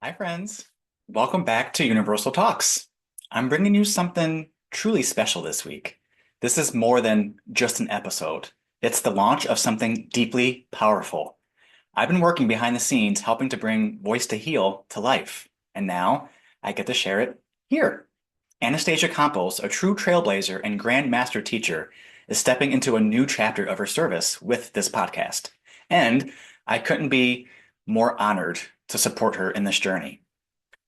Hi, friends. Welcome back to Universal Talks. I'm bringing you something truly special this week. This is more than just an episode. It's the launch of something deeply powerful. I've been working behind the scenes helping to bring Voice to Heal to life, and now I get to share it here. Anastacia Kompos, a true trailblazer and GrandMaster Teacher, is stepping into a new chapter of her service with this podcast. And I couldn't be more honored to support her in this journey.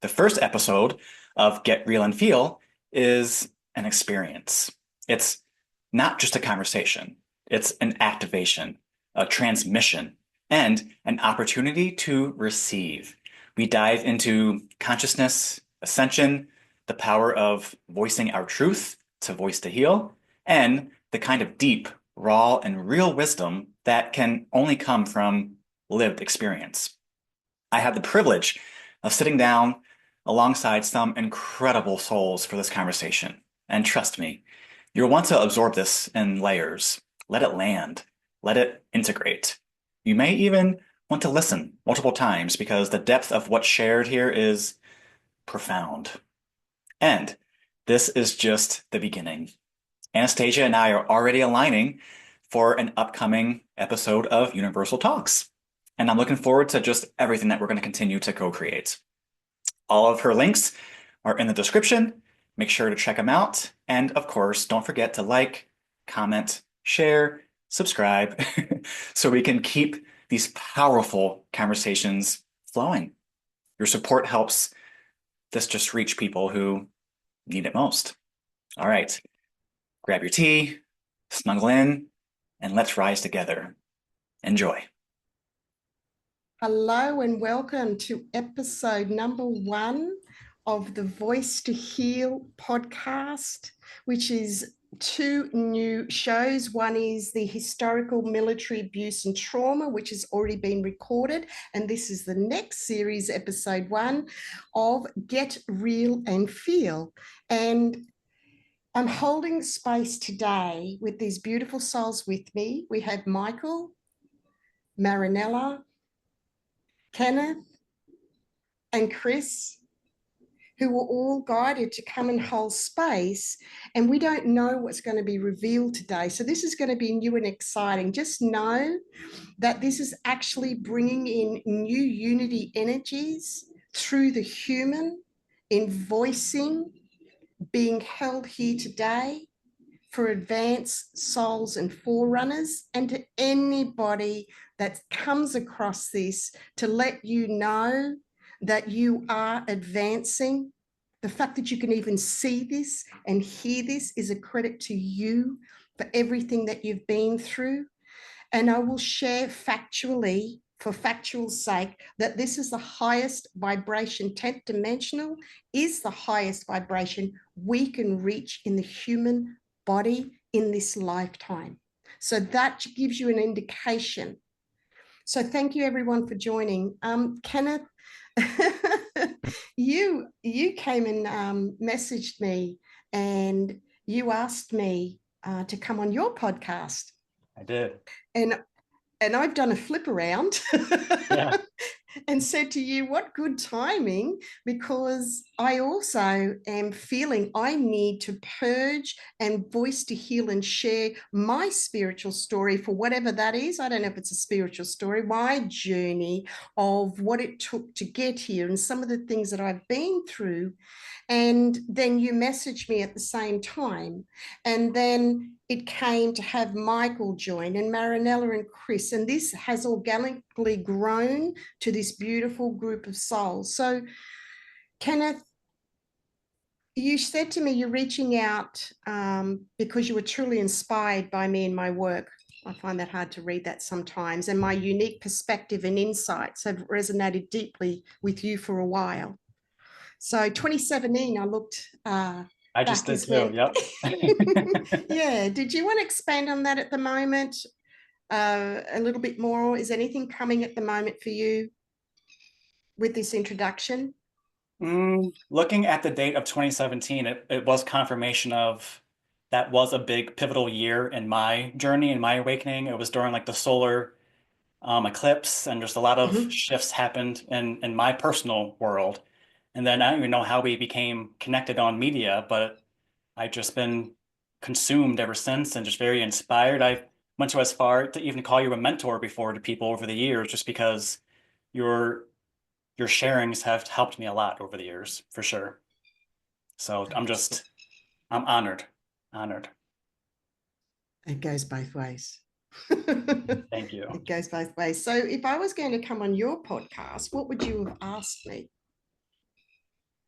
The first episode of Get Real and Feel is an experience. It's not just a conversation, it's an activation, a transmission, and an opportunity to receive. We dive into consciousness, ascension, the power of voicing our truth to voice to heal, and the kind of deep, raw, and real wisdom that can only come from lived experience. I had the privilege of sitting down alongside some incredible souls for this conversation. And trust me, you'll want to absorb this in layers. Let it land. Let it integrate. You may even want to listen multiple times because the depth of what's shared here is profound. And this is just the beginning. Anastacia and I are already aligning for an upcoming episode of Universal Talks. And I'm looking forward to just everything that we're going to continue to co-create. All of her links are in the description. Make sure to check them out. And of course, don't forget to like, comment, share, subscribe, so we can keep these powerful conversations flowing. Your support helps this just reach people who need it most. All right, grab your tea, snuggle in, and let's rise together. Enjoy. Hello and welcome to episode number 1 of the Voice to Heal podcast, which is 2 new shows. One is the historical military abuse and trauma, which has already been recorded. And this is the next series, episode 1 of Get Real and Feel. And I'm holding space today with these beautiful souls with me. We have Michael, Marinella, Kenneth, and Chris, who were all guided to come and hold space. And we don't know what's going to be revealed today. So this is going to be new and exciting. Just know that this is actually bringing in new unity energies through the human in voicing, being held here today for advanced souls and forerunners, and to anybody that comes across this, to let you know that you are advancing. The fact that you can even see this and hear this is a credit to you for everything that you've been through. And I will share factually, for factual sake, that this is the highest vibration. 10th dimensional is the highest vibration we can reach in the human body in this lifetime. So that gives you an indication. So thank you everyone for joining. Kenneth, you came and messaged me and you asked me to come on your podcast. I did. And I've done a flip around. Yeah. And said to you, what good timing, because I also am feeling I need to purge and voice to heal and share my spiritual story, for whatever that is. I don't know if it's a spiritual story, my journey of what it took to get here and some of the things that I've been through. And then you messaged me at the same time. And then it came to have Michael join and Marinella and Chris. And this has organically grown to this beautiful group of souls. So, Kenneth, you said to me you're reaching out because you were truly inspired by me and my work. I find that hard to read that sometimes. And my unique perspective and insights have resonated deeply with you for a while. So 2017, I looked I just back did as too. when. Yep. Yeah. Did you want to expand on that at the moment a little bit more? Is anything coming at the moment for you with this introduction? Looking at the date of 2017, it was confirmation of that was a big pivotal year in my journey, in my awakening. It was during like the solar eclipse, and just a lot of Mhm. shifts happened in my personal world. And then I don't even know how we became connected on media, but I've just been consumed ever since and just very inspired. I went so as far to even call you a mentor before to people over the years, just because your your sharings have helped me a lot over the years, for sure. So I'm honored, honored. It goes both ways. Thank you. It goes both ways. So if I was going to come on your podcast, what would you have asked me?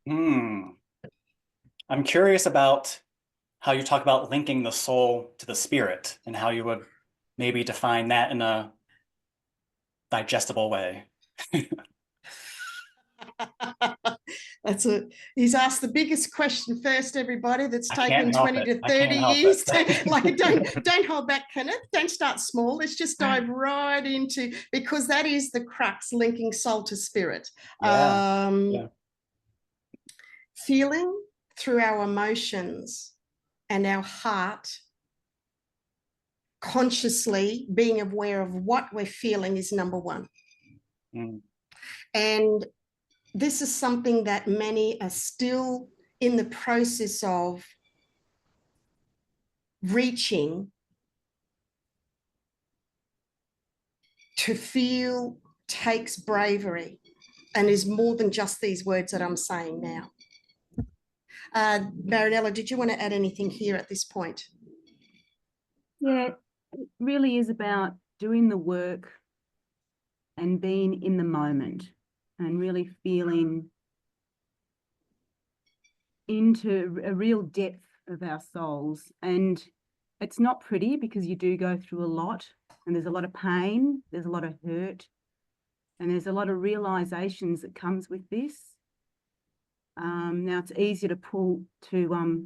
Hmm. I'm curious about how you talk about linking the soul to the spirit and how you would maybe define that in a digestible way. That's a he's asked the biggest question first, everybody. That's I can't taken help 20 it. to I 30 can't help years to like it. don't hold back, Kenneth. Don't start small. Let's just dive right into, because that is the crux, linking soul to spirit. Yeah. Yeah. Feeling through our emotions and our heart, consciously being aware of what we're feeling is number one. Mm. And this is something that many are still in the process of reaching. To feel takes bravery and is more than just these words that I'm saying now. Marinella, did you want to add anything here at this point? Yeah, it really is about doing the work and being in the moment and really feeling into a real depth of our souls. And it's not pretty, because you do go through a lot, and there's a lot of pain, there's a lot of hurt, and there's a lot of realizations that comes with this. Now it's easier to pull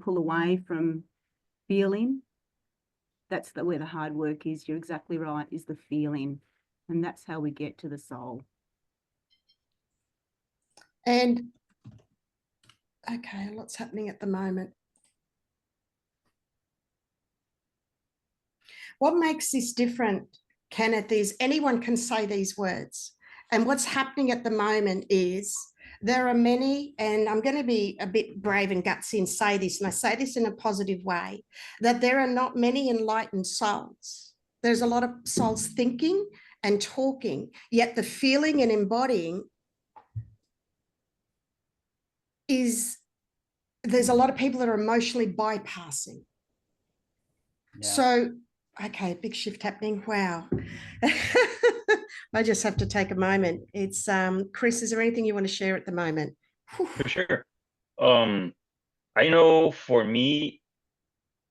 away from feeling. That's where the hard work is. You're exactly right, is the feeling. And that's how we get to the soul. And okay, a lot's happening at the moment. What makes this different, Kenneth, is anyone can say these words. And what's happening at the moment is there are many, and I'm going to be a bit brave and gutsy and say this, and I say this in a positive way, that there are not many enlightened souls. There's a lot of souls thinking and talking, yet the feeling and embodying is, there's a lot of people that are emotionally bypassing. Yeah. So, okay, big shift happening. Wow. I just have to take a moment. It's Chris, is there anything you want to share at the moment? For sure. I know for me,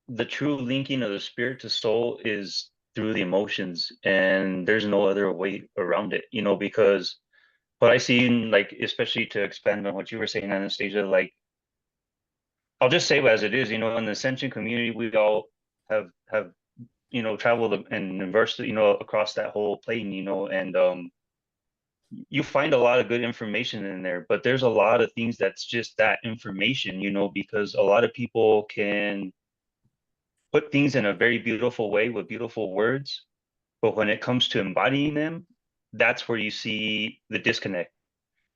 the true linking of the spirit to soul is through the emotions, and there's no other way around it, because what I see, like, especially to expand on what you were saying, Anastasia, like, I'll just say it as it is, in the Ascension community, we all have traveled and immersed, across that whole plane, and you find a lot of good information in there, but there's a lot of things that's just that information, because a lot of people can put things in a very beautiful way with beautiful words, but when it comes to embodying them, that's where you see the disconnect.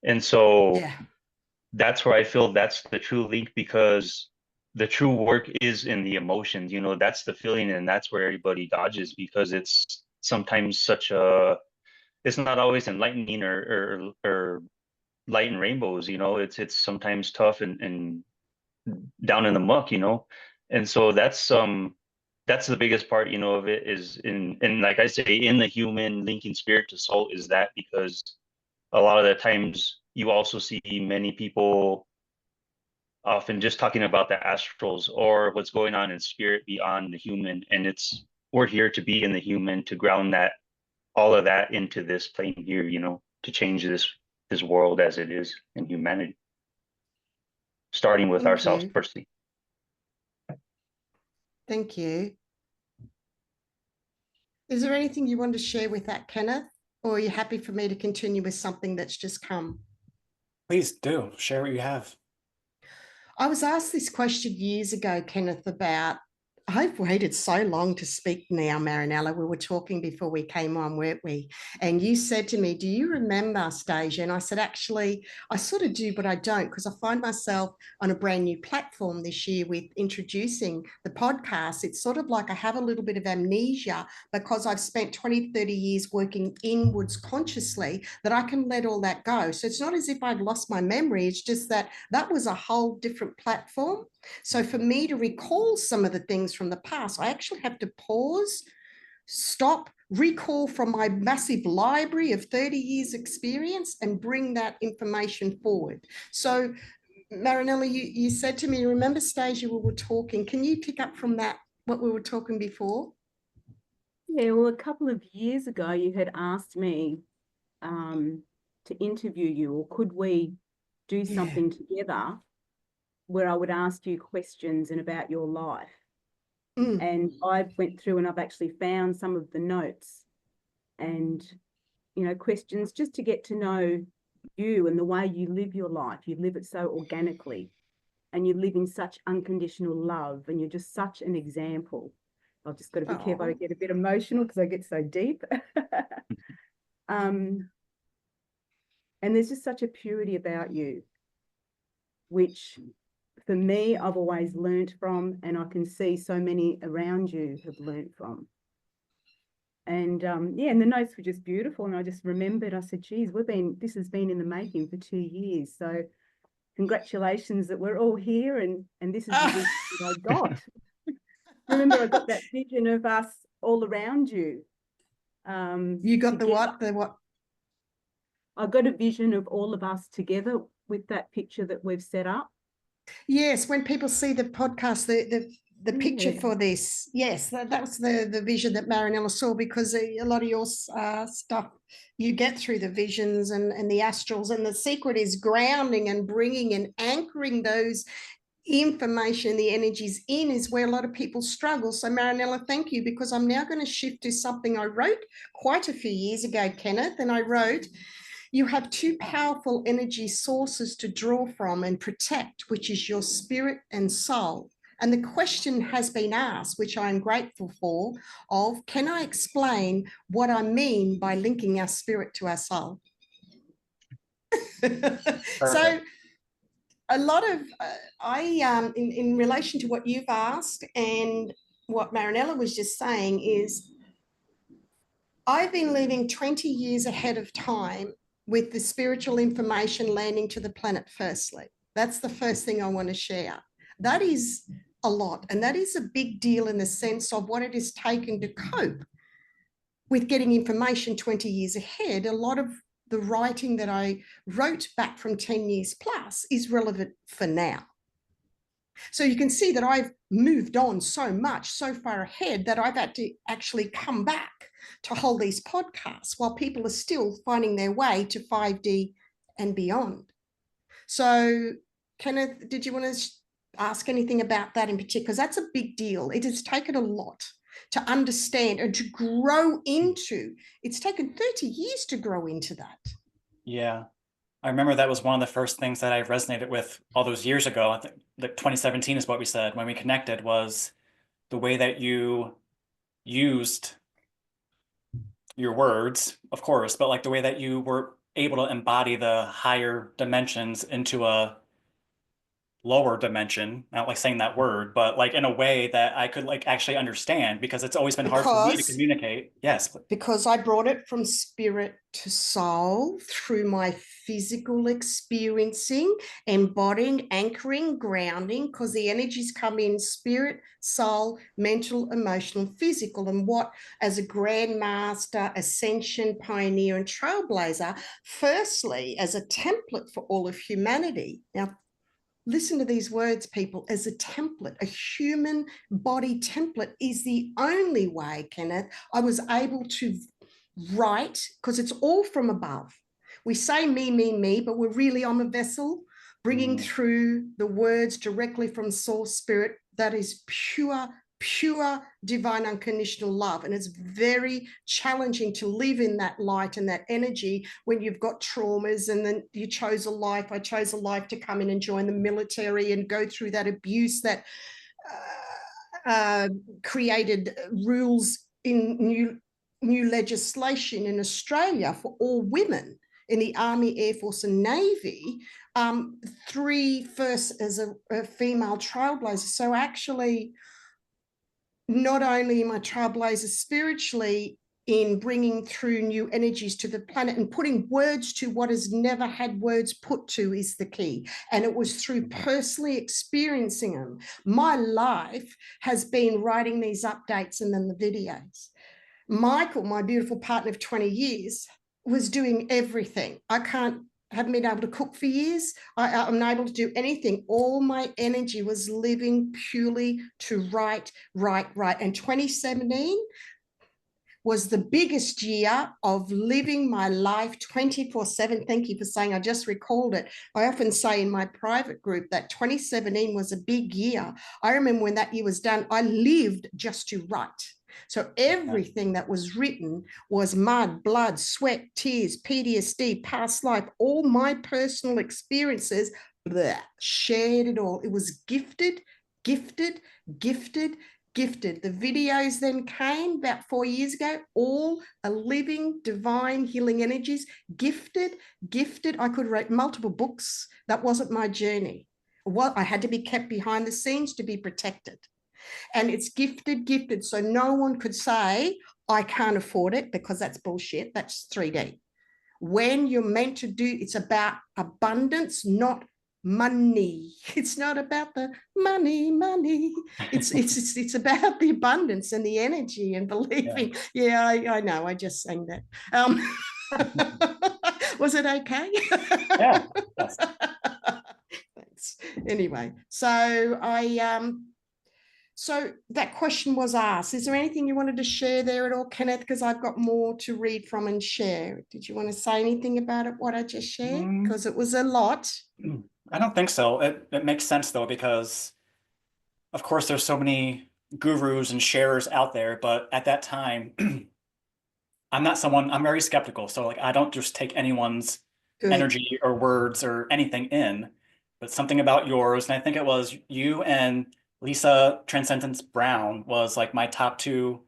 And so Yeah. that's where I feel that's the true link, because the true work is in the emotions, that's the feeling, and that's where everybody dodges, because it's sometimes it's not always enlightening or light and rainbows, it's sometimes tough and down in the muck, and so that's the biggest part, of it, is in like I say, in the human linking spirit to soul, is that, because a lot of the times you also see many people often just talking about the astrals or what's going on in spirit beyond the human, and we're here to be in the human, to ground that, all of that, into this plane here, to change this world as it is in humanity, starting with Thank ourselves you. firstly. Thank you. Is there anything you want to share with that, Kenneth? Or are you happy for me to continue with something that's just come? Please do share what you have. I was asked this question years ago, Kenneth, about I've waited so long to speak now, Marinella. We were talking before we came on, weren't we? And you said to me, do you remember, Stasia? And I said, actually, I sort of do, but I don't, because I find myself on a brand new platform this year with introducing the podcast. It's sort of like I have a little bit of amnesia because I've spent 20, 30 years working inwards consciously, that I can let all that go. So it's not as if I've lost my memory. It's just that that was a whole different platform. So for me to recall some of the things from the past, I actually have to pause, stop, recall from my massive library of 30 years experience and bring that information forward. So Marinella, you said to me, remember, Stasia, we were talking, can you pick up from that, what we were talking before? Yeah, well, a couple of years ago, you had asked me to interview you, or could we do something together where I would ask you questions and about your life. And I went through and I've actually found some of the notes and, you know, questions just to get to know you and the way you live your life. You live it so organically and you live in such unconditional love, and you're just such an example. I've just got to be careful. I get a bit emotional because I get so deep. And there's just such a purity about you, which for me, I've always learnt from, and I can see so many around you have learnt from. And yeah, and the notes were just beautiful. And I just remembered, I said, geez, this has been in the making for 2 years. So congratulations that we're all here, and this is the vision that I got. Remember, I got that vision of us all around you. You got together. The what? I got a vision of all of us together with that picture that we've set up. Yes, when people see the podcast, the picture for this, yes, that was the vision that Marinella saw, because a lot of your stuff you get through the visions and the astrals, and the secret is grounding and bringing and anchoring those information, the energies in, is where a lot of people struggle. So Marinella, thank you, because I'm now going to shift to something I wrote quite a few years ago, Kenneth, and I wrote, you have two powerful energy sources to draw from and protect, which is your spirit and soul. And the question has been asked, which I'm grateful for, of can I explain what I mean by linking our spirit to our soul? So a lot of, in relation to what you've asked and what Marinella was just saying, is I've been living 20 years ahead of time with the spiritual information landing to the planet firstly. That's the first thing I want to share. That is a lot, and that is a big deal in the sense of what it has taken to cope with getting information 20 years ahead. A lot of the writing that I wrote back from 10 years plus is relevant for now. So you can see that I've moved on so much, so far ahead, that I've had to actually come back to hold these podcasts while people are still finding their way to 5D and beyond. So Kenneth, did you want to ask anything about that in particular? Because that's a big deal. It has taken a lot to understand and to grow into. It's taken 30 years to grow into that. Yeah. I remember that was one of the first things that I resonated with all those years ago. I think that 2017 is what we said when we connected, was the way that you used your words, of course, but like the way that you were able to embody the higher dimensions into a lower dimension. I don't like saying that word, but like in a way that I could like actually understand, because it's always been hard for me to communicate. Yes. Because I brought it from spirit to soul through my physical experiencing, embodying, anchoring, grounding, because the energies come in spirit, soul, mental, emotional, physical. And what, as a GrandMaster, Ascension Pioneer, and Trailblazer, firstly, as a template for all of humanity. Now, listen to these words, people, as a template, a human body template is the only way, Kenneth, I was able to write, because it's all from above. We say me, but we're really on the vessel, bringing through the words directly from source spirit. That is pure divine unconditional love. And it's very challenging to live in that light and that energy when you've got traumas, and then you chose a life. I chose a life to come in and join the military and go through that abuse, that created rules in new legislation in Australia for all women in the Army, Air Force and Navy, 3 first as a female trailblazer. So actually, not only am I trailblazer spiritually in bringing through new energies to the planet and putting words to what has never had words put to is the key. And it was through personally experiencing them. My life has been writing these updates and then the videos. Michael, my beautiful partner of 20 years, was doing everything. I haven't been able to cook for years. I'm not able to do anything. All my energy was living purely to write. And 2017 was the biggest year of living my life 24/7. Thank you for saying, I just recalled it. I often say in my private group that 2017 was a big year. I remember when that year was done, I lived just to write. So everything that was written was mud, blood, sweat, tears, PTSD, past life, all my personal experiences, shared it all. It was gifted. The videos then came about 4 years ago, all a living, divine, healing energies, gifted. I could write multiple books. That wasn't my journey. Well, I had to be kept behind the scenes to be protected. And it's gifted. So no one could say, I can't afford it, because that's bullshit. That's 3D. When you're meant to do, it's about abundance, not money. It's not about the money. It's about the abundance and the energy and believing. Yeah, I know. I just sang that. Was it okay? Yeah. Yes. Thanks. Anyway, so so that question was asked. Is there anything you wanted to share there at all, Kenneth? Because I've got more to read from and share. Did you want to say anything about it, what I just shared? Because it was a lot. I don't think so. It makes sense though, because of course there's so many gurus and sharers out there, but at that time, I'm very skeptical. So like I don't just take anyone's Good. energy or words or anything in, but something about yours, and I think it was you and Lisa Transcendence Brown was like my top 2,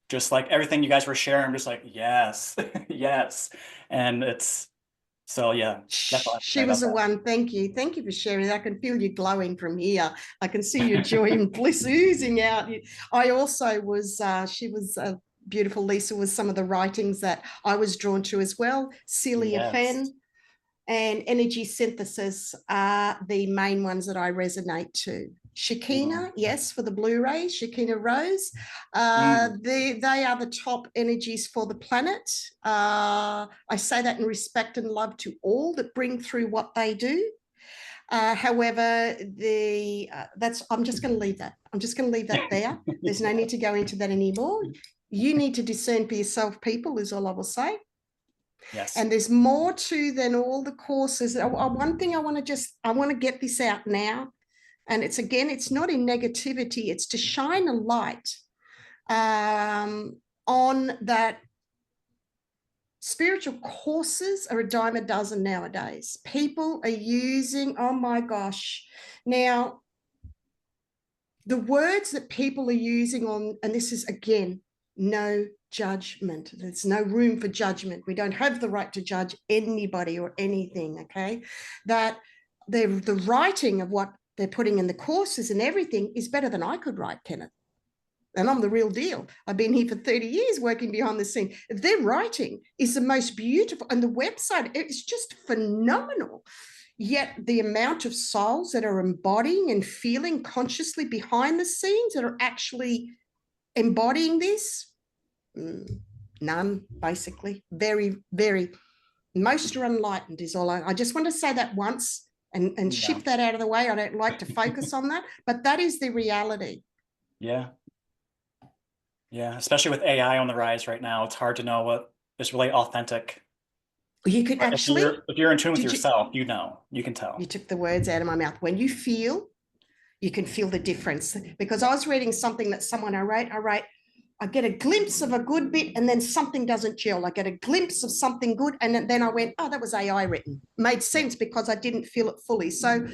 just like everything you guys were sharing. I'm just like, yes, yes. And it's, so yeah, definitely. She was the one. Thank you for sharing. I can feel you glowing from here. I can see your joy and bliss oozing out. I also was, she was beautiful. Lisa was some of the writings that I was drawn to as well. Celia Fenn and Energy Synthesis are the main ones that I resonate to. Shakina, yes, for the Blu-rays, Shakina Rose. They are the top energies for the planet. I say that in respect and love to all that bring through what they do. However, I'm just going to leave that. I'm just going to leave that there. There's no need to go into that anymore. You need to discern for yourself, people, is all I will say. Yes. And there's more to than all the courses. One thing I want to get this out now. And it's not in negativity. It's to shine a light on that. Spiritual courses are a dime a dozen nowadays. People are using, oh my gosh. Now, the words that people are using on, and this is again, no judgment. There's no room for judgment. We don't have the right to judge anybody or anything, okay? That the writing of what they're putting in the courses and everything is better than I could write, Kenneth. And I'm the real deal. I've been here for 30 years working behind the scene. Their writing is the most beautiful. And the website, it's just phenomenal. Yet the amount of souls that are embodying and feeling consciously behind the scenes that are actually embodying this, none, basically. Very, very, most are enlightened is all. I just want to say that once and shift that out of the way. I don't like to focus on that, but that is the reality. Yeah. Yeah, especially with AI on the rise right now, it's hard to know what is really authentic. You could actually, if you're in tune with yourself, you can tell. You took the words out of my mouth. When you feel, you can feel the difference. Because I was reading something that someone I wrote, I get a glimpse of a good bit and then something doesn't gel. I get a glimpse of something good and then I went, oh, that was AI written. Made sense because I didn't feel it fully. So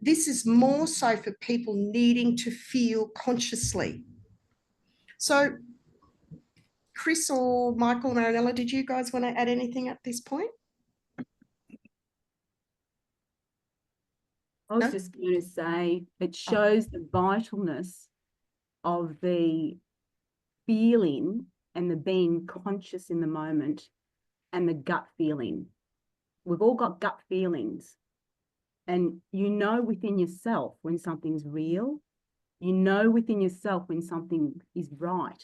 this is more so for people needing to feel consciously. So Chris or Michael, Marinella, did you guys want to add anything at this point? I was No? just going to say it shows the vitalness of the feeling and the being conscious in the moment and the gut feeling. We've all got gut feelings, and you know within yourself when something's real. You know within yourself when something is right.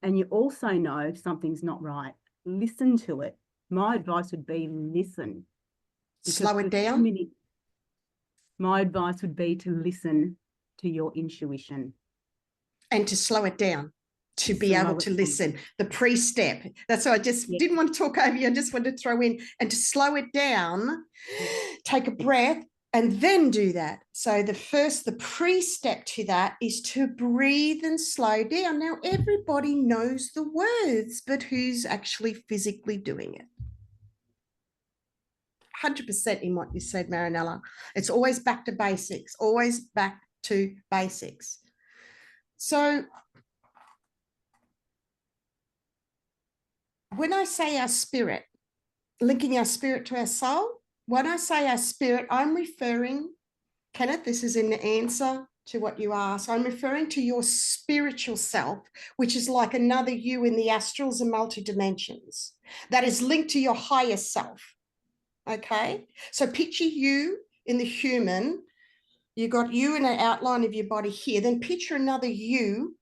And you also know if something's not right. Listen to it. My advice would be listen. Slow it down. My advice would be to listen to your intuition. And to slow it down, to be able to listen. The pre-step. That's why I just didn't want to talk over you. I just wanted to throw in, and to slow it down, take a breath, and then do that. So the pre-step to that is to breathe and slow down. Now, everybody knows the words, but who's actually physically doing it? 100% in what you said, Marinella. It's always back to basics, always back to basics. So when I say our spirit, linking our spirit to our soul, when I say our spirit, I'm referring, Kenneth, this is in the answer to what you asked, I'm referring to your spiritual self, which is like another you in the astrals and multi-dimensions, that is linked to your higher self. Okay, so picture you in the human, you got you in an outline of your body here, then picture another you,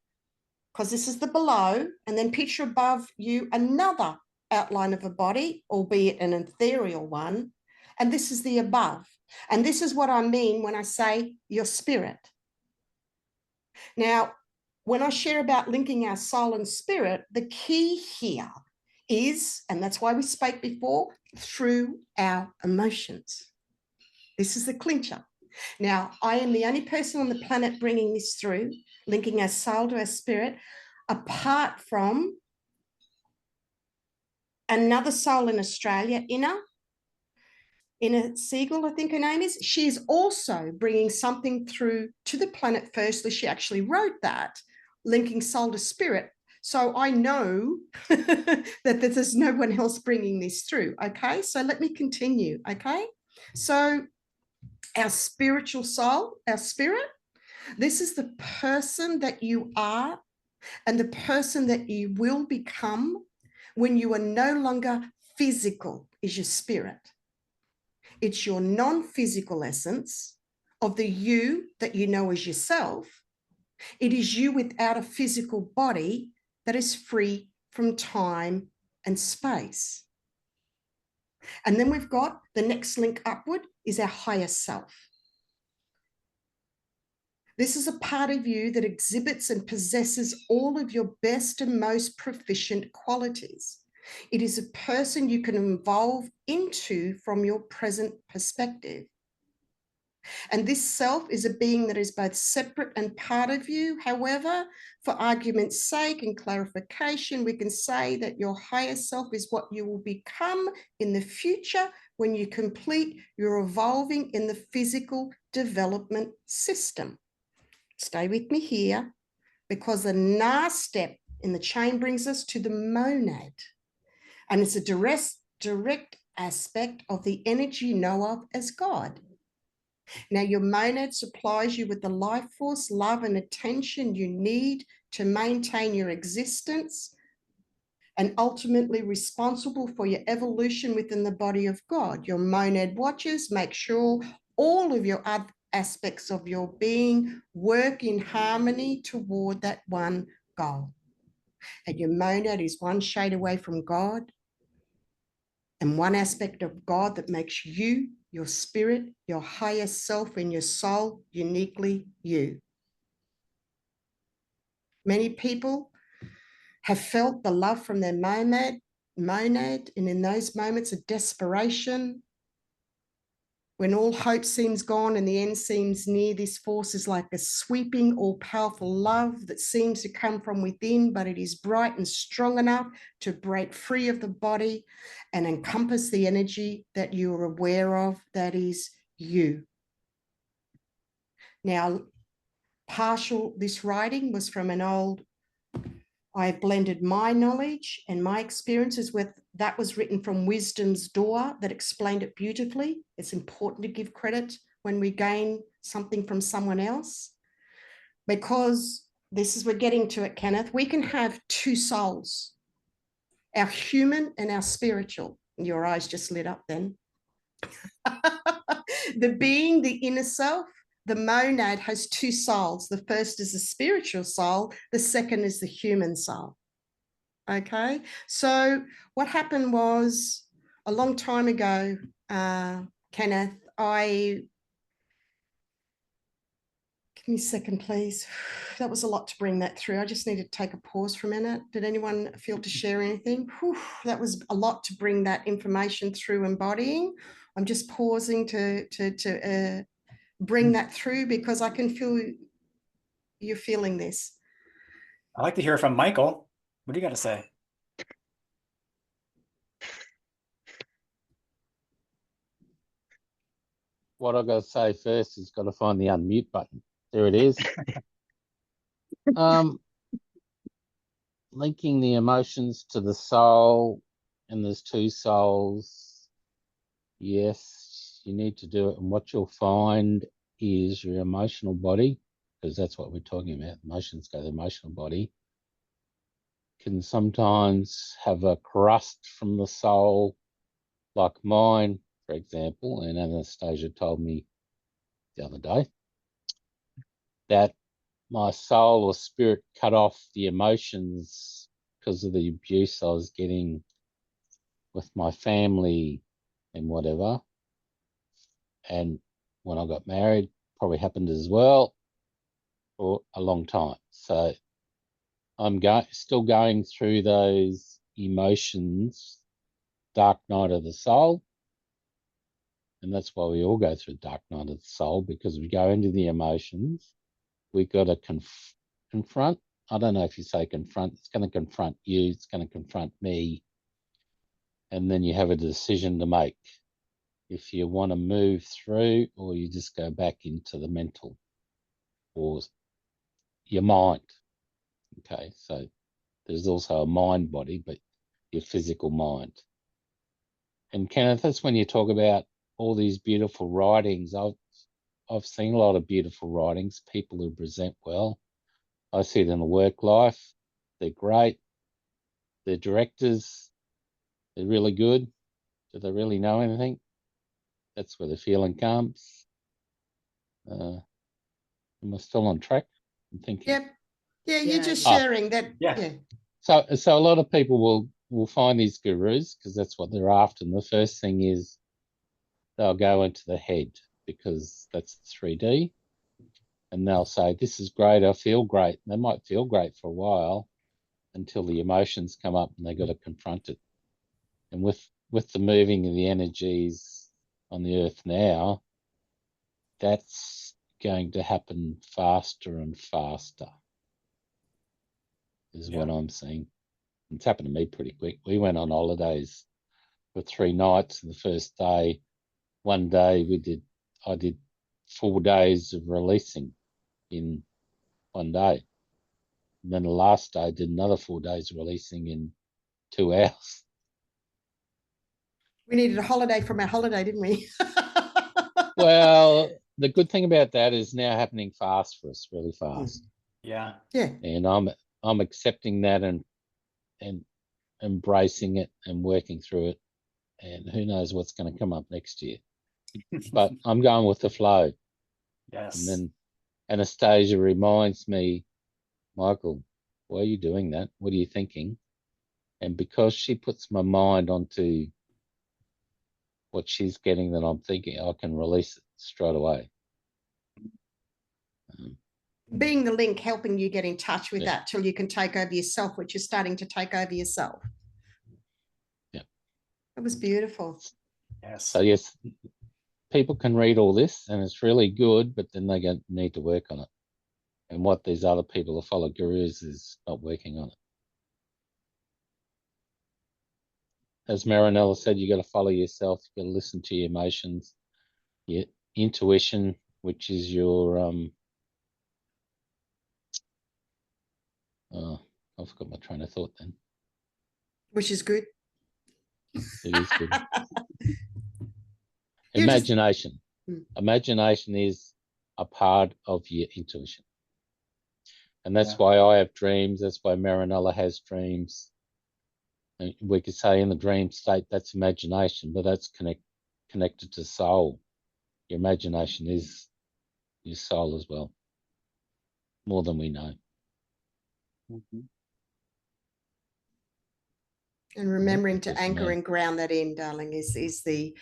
because this is the below, and then picture above you another outline of a body, albeit an ethereal one, and this is the above. And this is what I mean when I say your spirit. Now, when I share about linking our soul and spirit, the key here is, and that's why we spoke before, through our emotions. This is the clincher. Now, I am the only person on the planet bringing this through, linking our soul to our spirit, apart from another soul in Australia, Inna Siegel, I think her name is. She's also bringing something through to the planet. Firstly, she actually wrote that, linking soul to spirit. So I know that there's no one else bringing this through. Okay, so let me continue. Okay, so our spiritual soul, our spirit, this is the person that you are and the person that you will become when you are no longer physical, is your spirit. It's your non-physical essence of the you that you know as yourself. It is you without a physical body that is free from time and space. And then we've got the next link upward is our higher self. This is a part of you that exhibits and possesses all of your best and most proficient qualities. It is a person you can evolve into from your present perspective. And this self is a being that is both separate and part of you. However, for argument's sake and clarification, we can say that your higher self is what you will become in the future when you complete your evolving in the physical development system. Stay with me here, because the last step in the chain brings us to the monad. And it's a direct aspect of the energy you know of as God. Now, your monad supplies you with the life force, love, and attention you need to maintain your existence, and ultimately responsible for your evolution within the body of God. Your monad watches, make sure all of your other aspects of your being work in harmony toward that one goal. And your monad is one shade away from God, and one aspect of God that makes you, your spirit, your higher self, and your soul uniquely you. Many people have felt the love from their monad, and in those moments of desperation, when all hope seems gone and the end seems near, this force is like a sweeping, all-powerful love that seems to come from within, but it is bright and strong enough to break free of the body and encompass the energy that you are aware of, that is you. Now, this writing was from an old, I've blended my knowledge and my experiences with, that was written from Wisdom's Door that explained it beautifully. It's important to give credit when we gain something from someone else, because this is, we're getting to it, Kenneth. We can have two souls, our human and our spiritual. Your eyes just lit up then. The being, the inner self, the monad has two souls. The first is the spiritual soul. The second is the human soul. Okay. So what happened was, a long time ago, Kenneth, give me a second, please. That was a lot to bring that through. I just need to take a pause for a minute. Did anyone feel to share anything? Whew, that was a lot to bring that information through embodying. I'm just pausing to bring that through, because I can feel you're feeling this. I'd like to hear from Michael. What do you got to say? What I've got to say first is got to find the unmute button. There it is. Linking the emotions to the soul, and there's two souls. Yes, you need to do it. And what you'll find is your emotional body, because that's what we're talking about. Emotions go to the emotional body, can sometimes have a crust from the soul, like mine, for example. And Anastacia told me the other day that my soul or spirit cut off the emotions because of the abuse I was getting with my family and whatever. And when I got married, probably happened as well for a long time. So I'm still going through those emotions, dark night of the soul. And that's why we all go through dark night of the soul, because we go into the emotions. We've got to confront. I don't know if you say confront. It's going to confront you. It's going to confront me. And then you have a decision to make. If you want to move through, or you just go back into the mental or your mind. Okay, so there's also a mind body, but your physical mind. And Kenneth, that's when you talk about all these beautiful writings. I've seen a lot of beautiful writings, people who present well. I see it in the work life. They're great. They're directors. They're really good. Do they really know anything? That's where the feeling comes. Am I still on track? I'm thinking. Yep. Yeah, Yeah. you're just sharing that. Yeah. Yeah. So a lot of people will find these gurus because that's what they're after. And the first thing is they'll go into the head, because that's 3D. And they'll say, this is great, I feel great. And they might feel great for a while until the emotions come up and they've got to confront it. And with the moving of the energies on the earth now, that's going to happen faster and faster, is what I'm seeing. It's happened to me pretty quick. We went on holidays for 3 nights, and the first day, one day I did 4 days of releasing in one day. And then the last day I did another 4 days of releasing in 2 hours. We needed a holiday from our holiday, didn't we? Well, the good thing about that is now happening fast for us, really fast. Yeah. Yeah. And I'm accepting that and embracing it and working through it. And who knows what's going to come up next year. But I'm going with the flow. Yes. And then Anastacia reminds me, Michael, why are you doing that? What are you thinking? And because she puts my mind onto what she's getting that I'm thinking, I can release it straight away. Being the link, helping you get in touch with that till you can take over yourself, which you're starting to take over yourself. Yeah. It was beautiful. Yes. So yes, people can read all this and it's really good, but then they need to work on it. And what these other people that follow gurus is not working on it. As Marinella said, you got to follow yourself. You got to listen to your emotions, your intuition. which is your I forgot my train of thought then. Which is good. It is good. You're just- Imagination. Imagination is a part of your intuition. And that's why I have dreams. That's why Marinella has dreams. And we could say in the dream state, that's imagination, but that's connected to soul. Your imagination is your soul as well, more than we know. And remembering to Yes, anchor ma'am. and ground that in, darling, is the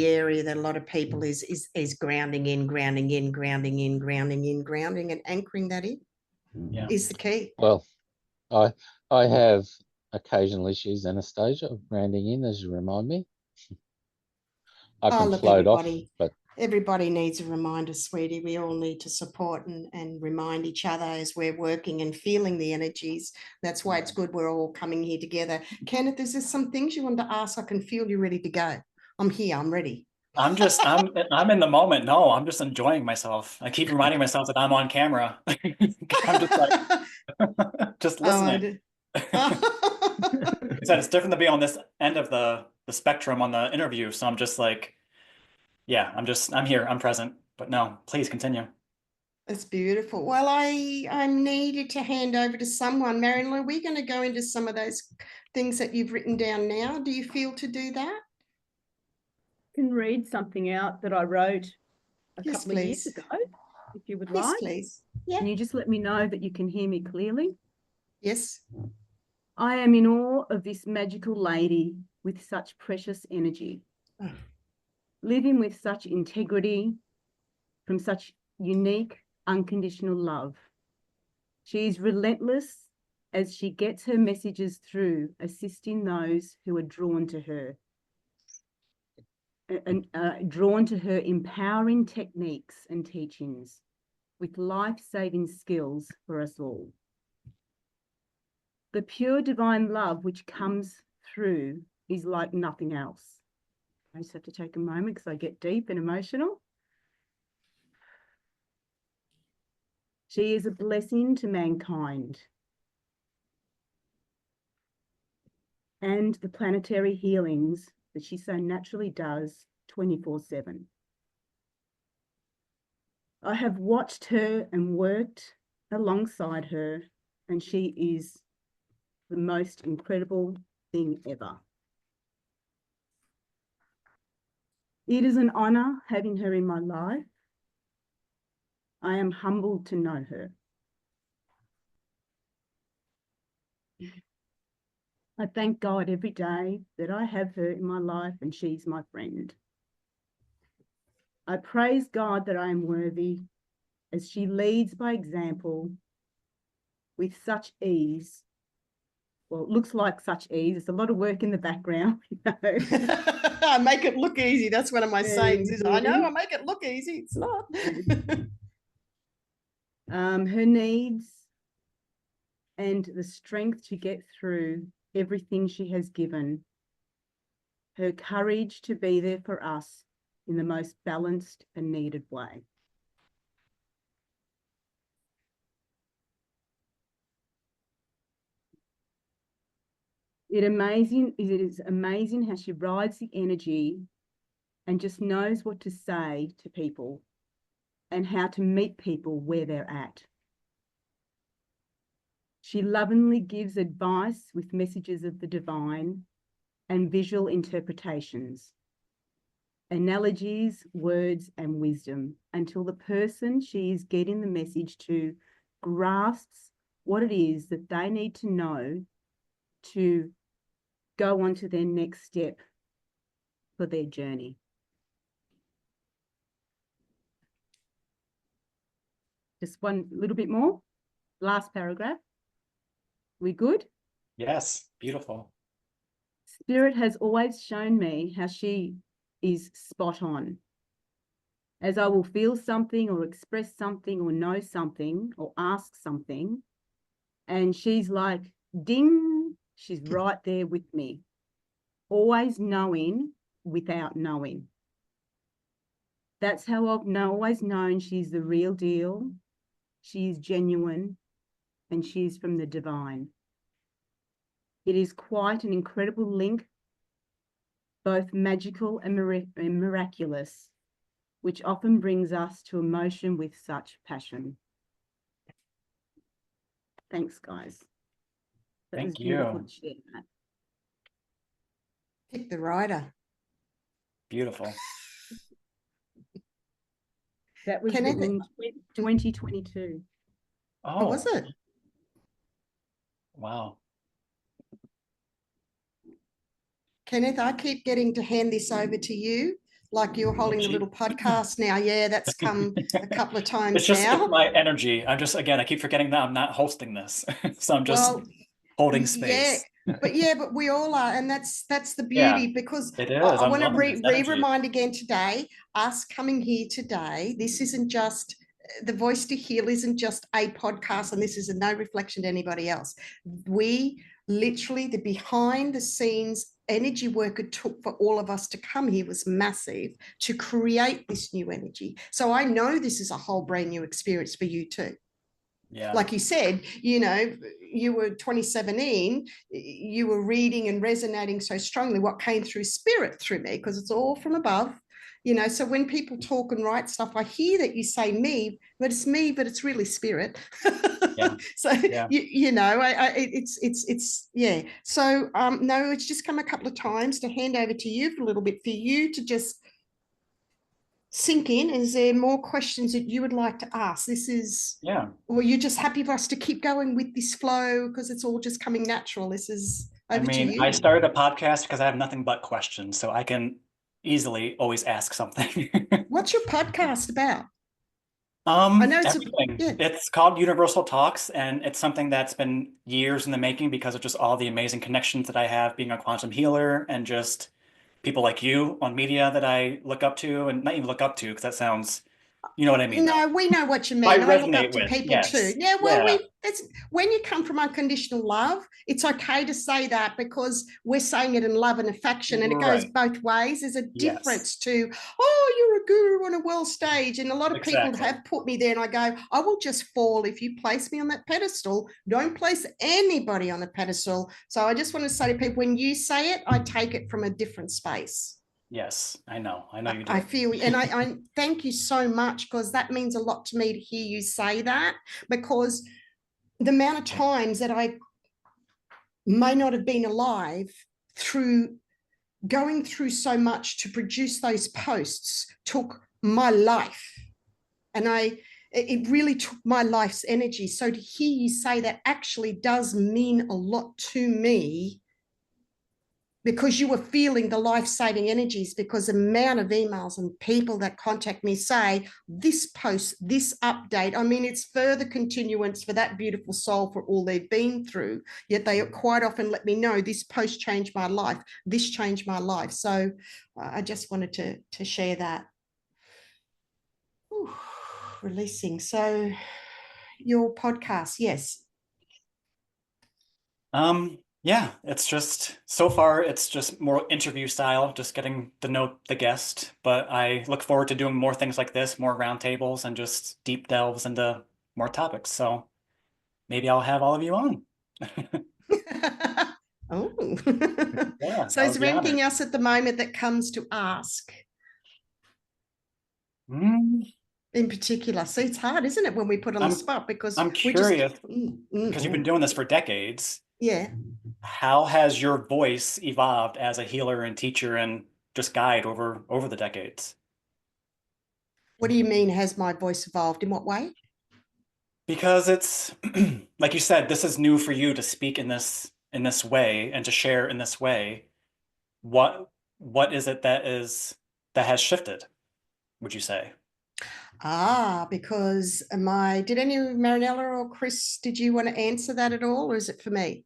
area that a lot of people is grounding in, grounding in, grounding in, grounding in, grounding and anchoring that in is the key. Well, I have occasional issues, Anastasia, of grounding in, as you remind me. I can look, float off, everybody, but everybody needs a reminder, sweetie. We all need to support and remind each other as we're working and feeling the energies. That's why it's good we're all coming here together. Kenneth, is there some things you want to ask? I can feel you ready to go. I'm here. I'm ready. I'm in the moment. No, I'm just enjoying myself. I keep reminding myself that I'm on camera. I'm just like, just listening. Like I said, it's different to be on this end of the spectrum on the interview. So I'm just like, yeah, I'm here, I'm present. But no, please continue. That's beautiful. Well, I'm needed to hand over to someone. Marilyn, are we going to go into some of those things that you've written down now? Do you feel to do that? I can read something out that I wrote a Yes, couple of years please. ago, if you would Yes, like. please. Yeah. Can you just let me know that you can hear me clearly? Yes. I am in awe of this magical lady with such precious energy, living with such integrity, from such unique, unconditional love. She is relentless as she gets her messages through, assisting those who are drawn to her. Drawn to her empowering techniques and teachings with life-saving skills for us all. The pure divine love which comes through is like nothing else. I just have to take a moment because I get deep and emotional. She is a blessing to mankind and the planetary healings that she so naturally does 24/7. I have watched her and worked alongside her, and she is the most incredible thing ever. It is an honor having her in my life. I am humbled to know her. I thank God every day that I have her in my life and she's my friend. I praise God that I am worthy as she leads by example with such ease. Well, it looks like such ease. It's a lot of work in the background. I make it look easy. That's one of my sayings. Is I know I make it look easy. It's not. Her needs and the strength to get through everything she has given, her courage to be there for us in the most balanced and needed way. It is amazing how she rides the energy and just knows what to say to people and how to meet people where they're at. She lovingly gives advice with messages of the divine and visual interpretations, analogies, words, and wisdom until the person she is getting the message to grasps what it is that they need to know to go on to their next step for their journey. Just one little bit more. Last paragraph. We good? Yes, beautiful. Spirit has always shown me how she is spot on. As I will feel something or express something or know something or ask something, and she's like, ding, she's right there with me, always knowing without knowing. That's how I've always known she's the real deal. She's genuine and she's from the divine. It is quite an incredible link, both magical and miraculous, which often brings us to emotion with such passion. Thanks, guys. That was Thank beautiful you. to share that. Pick the writer. Beautiful. That was Kenneth- written in 2022. Oh, was it? Wow. Kenneth, I keep getting to hand this over to you, like you're holding the gee. little podcast now. Yeah, that's come a couple of times It's just now. it's my energy. Again, I keep forgetting that I'm not hosting this. So I'm just Well, holding yeah, space. but we all are, and that's the Yeah, beauty, because it is. I I'm want to loving this energy. remind again today, us coming here today, this isn't just the Voice to Heal isn't just a podcast, and this is a no reflection to anybody else. We literally, the behind the scenes energy work it took for all of us to come here was massive to create this new energy. So I know this is a whole brand new experience for you too. Yeah. Like you said, you know, you were 2017, you were reading and resonating so strongly. What came through spirit through me, because it's all from above, you know. So when people talk and write stuff, I hear that you say me, but it's really spirit. Yeah. So Yeah. you know, it's yeah. So no, it's just come a couple of times to hand over to you for a little bit, for you to just sink in. Is there more questions that you would like to ask? This is, Yeah. or you're just happy for us to keep going with this flow because it's all just coming natural? This is over to you. I started a podcast because I have nothing but questions, so I can easily always ask something. What's your podcast about? I know it's Everything. yeah. It's called YOUniversal Talks, and it's something that's been years in the making because of just all the amazing connections that I have being a quantum healer, and just people like you on media that I look up to, and not even look up to because that sounds, you know what I mean, No, though. we know what you I mean. I look up resonate to with, people too. yes. Yeah, well, Yeah. that's when you come from unconditional love, it's okay to say that because we're saying it in love and affection, and it goes Right. both ways. There's a Yes. difference to, oh, you're a guru on a world stage. And a lot of people Exactly. have put me there, and I go, I will just fall if you place me on that pedestal. Don't place anybody on a pedestal. So I just want to say to people, when you say it, I take it from a different space. Yes, I know you do. I feel, and I thank you so much, because that means a lot to me to hear you say that, because the amount of times that I may not have been alive through going through so much to produce those posts took my life, and it really took my life's energy. So to hear you say that actually does mean a lot to me, because you were feeling the life-saving energies, because the amount of emails and people that contact me say this post, this update, I mean, it's further continuance for that beautiful soul for all they've been through, yet they quite often let me know this post changed my life, this changed my life. So I just wanted to share that. Ooh, releasing. So your podcast, yes. Yeah, it's just so far it's just more interview style, just getting to know the guest. But I look forward to doing more things like this, more roundtables and just deep delves into more topics. So maybe I'll have all of you on. Oh. Yeah, So I is would there be anything honored. else at the moment that comes to ask Mm, in particular? See, it's hard, isn't it, when we put on the I'm spot, because I'm we just curious because you've been doing this for decades. yeah. How has your voice evolved as a healer and teacher and just guide over the decades? What do you mean, has my voice evolved? In what way? Because it's like you said, this is new for you to speak in this way and to share in this way. What is it that has shifted, would you say? Because did any of Marinella or Chris, did you want to answer that at all, or is it for me?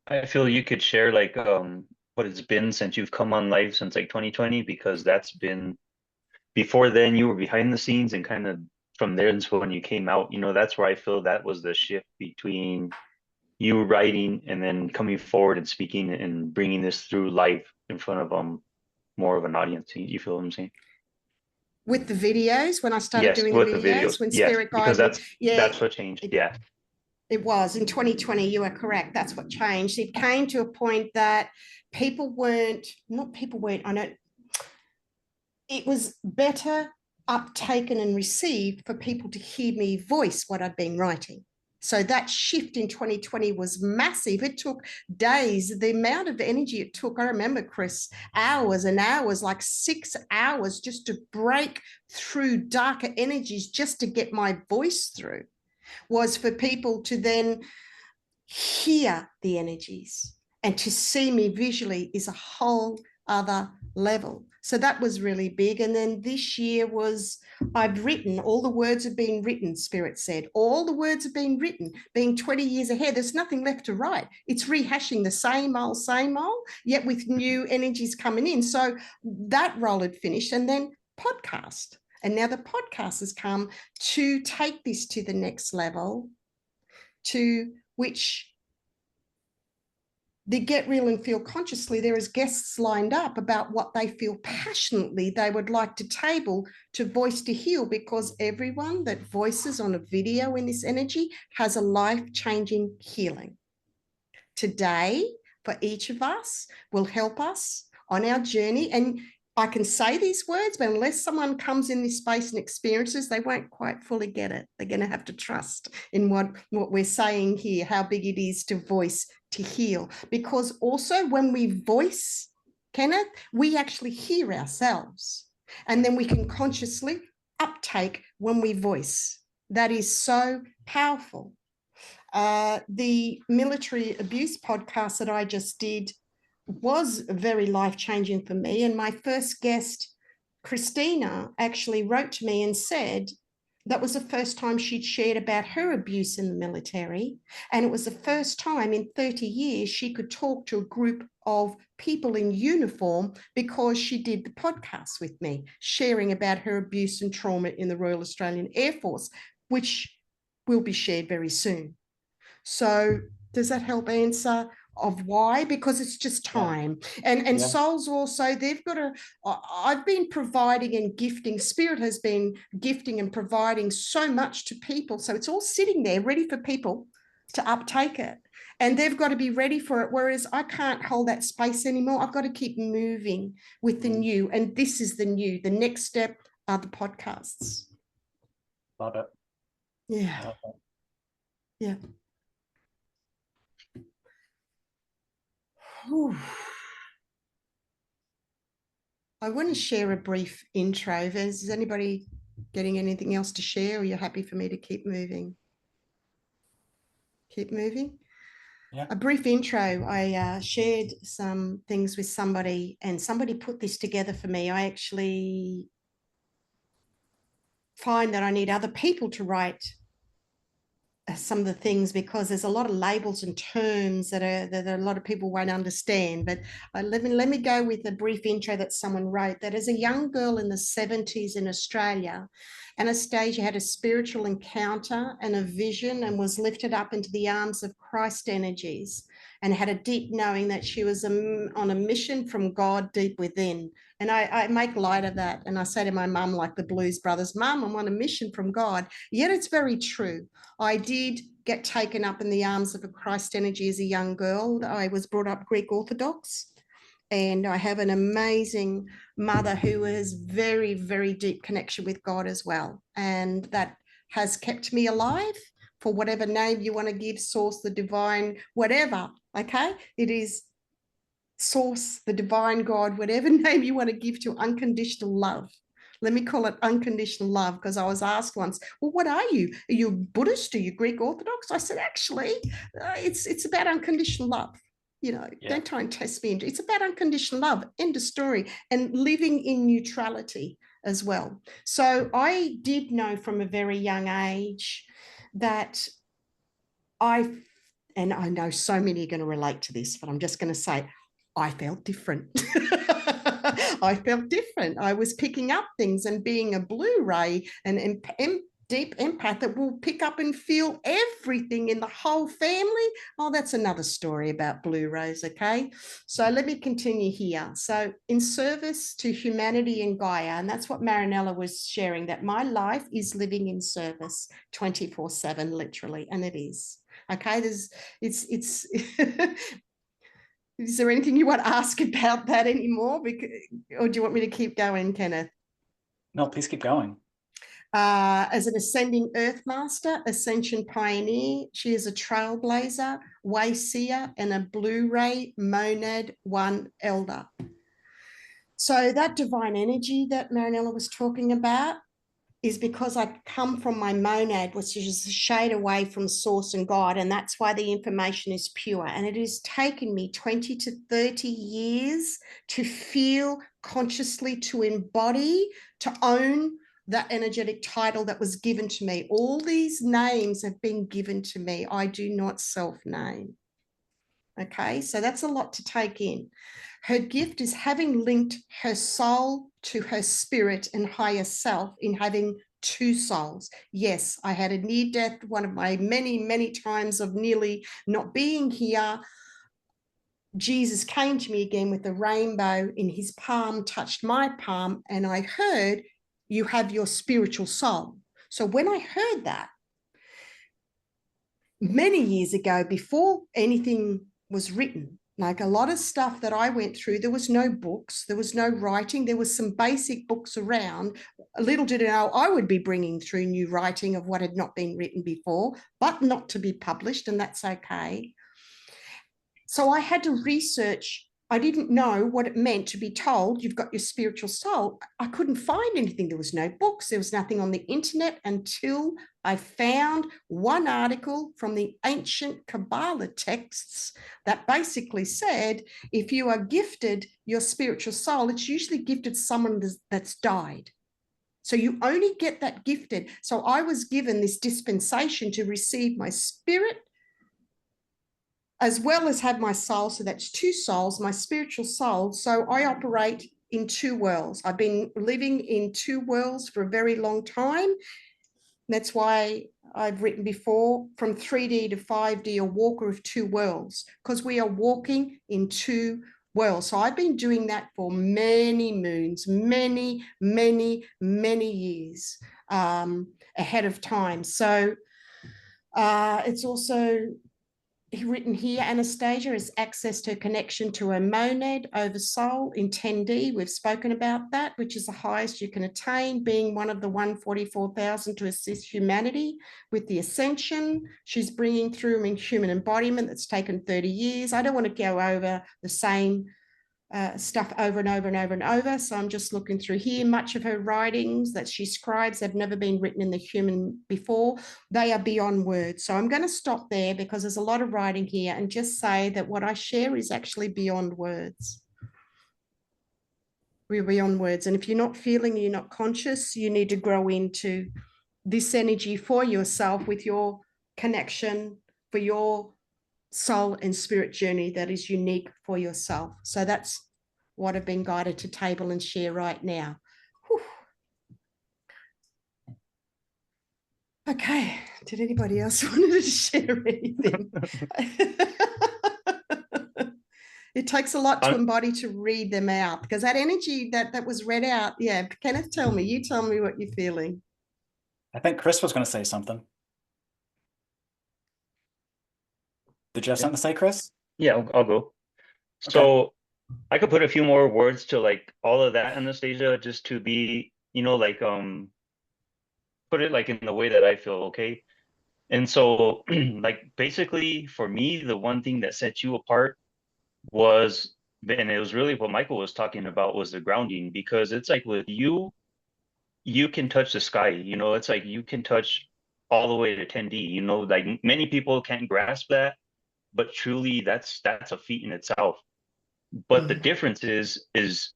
I feel you could share like what it's been since you've come on live since like 2020, because that's been before then you were behind the scenes, and kind of from there until when you came out, you know, that's where I feel that was the shift between you writing and then coming forward and speaking and bringing this through life in front of more of an audience. You feel what I'm saying? With the videos, when I started Yes, doing the with the videos, videos. when Yes, Spirit because Guide would, that's what changed. Yeah. It was in 2020. You are correct. That's what changed. It came to a point that I know it was better uptaken and received for people to hear me voice what I'd been writing. So that shift in 2020 was massive. It took days. The amount of energy it took, I remember, Chris, hours and hours, like 6 hours just to break through darker energies, just to get my voice through, was for people to then hear the energies, and to see me visually is a whole other level. So that was really big. And then this year was, I've written, all the words have been written, Spirit said. All the words have been written, being 20 years ahead. There's nothing left to write. It's rehashing the same old, yet with new energies coming in. So that role had finished. And then podcast. And now the podcast has come to take this to the next level, to which the Get Real and Feel Consciously, there is guests lined up about what they feel passionately they would like to table to voice to heal, because everyone that voices on a video in this energy has a life-changing healing. Today, for each of us, will help us on our journey. And I can say these words, but unless someone comes in this space and experiences, they won't quite fully get it. They're going to have to trust in what we're saying here, how big it is to voice to heal. Because also when we voice, Kenneth, we actually hear ourselves, and then we can consciously uptake when we voice. That is so powerful. The military abuse podcast that I just did was very life-changing for me. And my first guest, Christina, actually wrote to me and said that was the first time she'd shared about her abuse in the military. And it was the first time in 30 years she could talk to a group of people in uniform, because she did the podcast with me, sharing about her abuse and trauma in the Royal Australian Air Force, which will be shared very soon. So does that help answer of why? Because it's just time. And souls also, they've got to, I've been providing and gifting, Spirit has been gifting and providing so much to people. So it's all sitting there ready for people to uptake it. And they've got to be ready for it. Whereas I can't hold that space anymore. I've got to keep moving with the new. And this is the new. The next step are the podcasts. Love it. Yeah. Love it. Yeah. Whew. I want to share a brief intro. Is anybody getting anything else to share, or you're happy for me to keep moving? Keep moving? Yeah. A brief intro. I shared some things with somebody, and somebody put this together for me. I actually find that I need other people to write some of the things, because there's a lot of labels and terms that a lot of people won't understand. But let me go with a brief intro that someone wrote, that as a young girl in the 70s in Australia, Anastacia had a spiritual encounter and a vision, and was lifted up into the arms of Christ energies, and had a deep knowing that she was on a mission from God deep within. And I make light of that, and I say to my mum, like the Blues Brothers, Mum, I'm on a mission from God. Yet it's very true. I did get taken up in the arms of a Christ energy as a young girl. I was brought up Greek Orthodox, and I have an amazing mother who has very, very deep connection with God as well. And that has kept me alive, for whatever name you want to give, source, the divine, whatever, okay? It is source, the divine God, whatever name you want to give to unconditional love. Let me call it unconditional love, because I was asked once, well, what are you? Are you Buddhist? Are you Greek Orthodox? I said, actually, it's about unconditional love. Don't try and test me. It's about unconditional love, end of story, and living in neutrality as well. So I did know from a very young age that and I know so many are going to relate to this, but I'm just going to say, I felt different. I felt different. I was picking up things and being a Blu-ray and deep empath that will pick up and feel everything in the whole family. Oh, that's another story about blue rose, okay? So let me continue here. So in service to humanity and Gaia, and that's what Marinella was sharing, that my life is living in service 24/7, literally, and it is. Okay, it's is there anything you want to ask about that anymore? Or do you want me to keep going, Kenneth? No, please keep going. As an ascending earth master, Ascension Pioneer, she is a trailblazer, way seer, and a Blu-ray monad one elder. So that divine energy that Marinella was talking about is because I come from my monad, which is a shade away from source and God, and that's why the information is pure. And it has taken me 20 to 30 years to feel consciously, to embody, to own that energetic title that was given to me. All these names have been given to me. I do not self-name. Okay, so that's a lot to take in. Her gift is having linked her soul to her spirit and higher self in having two souls. Yes, I had a near death, one of my many, many times of nearly not being here. Jesus came to me again with a rainbow in his palm, touched my palm, and I heard, you have your spiritual soul. So when I heard that, many years ago, before anything was written, like a lot of stuff that I went through, there was no books, there was no writing, there was some basic books around. Little did I know I would be bringing through new writing of what had not been written before, but not to be published, and that's okay. So I had to research. I didn't know what it meant to be told you've got your spiritual soul. I couldn't find anything. There was no books. There was nothing on the internet until I found one article from the ancient Kabbalah texts that basically said, if you are gifted your spiritual soul, it's usually gifted someone that's died. So you only get that gifted. So I was given this dispensation to receive my spirit as well as have my soul. So that's two souls, my spiritual soul. So I operate in two worlds. I've been living in two worlds for a very long time. That's why I've written before, from 3D to 5D, a walker of two worlds, because we are walking in two worlds. So I've been doing that for many moons, many, many, many years ahead of time. So it's also written here, Anastacia has accessed her connection to her monad over soul in 10D. We've spoken about that, which is the highest you can attain, being one of the 144,000 to assist humanity with the ascension. She's bringing through in human embodiment that's taken 30 years. I don't want to go over the same stuff over and over and over and over. So I'm just looking through here. Much of her writings that she scribes have never been written in the human before. They are beyond words. So I'm going to stop there because there's a lot of writing here and just say that what I share is actually beyond words. We're beyond words. And if you're not feeling, you're not conscious, you need to grow into this energy for yourself with your connection, for your soul and spirit journey that is unique for yourself. So that's what I've been guided to table and share right now. Whew. Okay, did anybody else want to share anything? It takes a lot to embody to read them out, because that energy that was read out, yeah. Kenneth, tell me what you're feeling. I think Chris was going to say something. Did you have something to say, Chris? Yeah, I'll go. So okay. I could put a few more words to like all of that, Anastacia, just to be, like put it like in the way that I feel, okay? And so like basically for me, the one thing that set you apart was, and it was really what Michael was talking about, was the grounding, because it's like with you can touch the sky, it's like you can touch all the way to 10D, like many people can't grasp that, but truly that's a feat in itself. But the difference is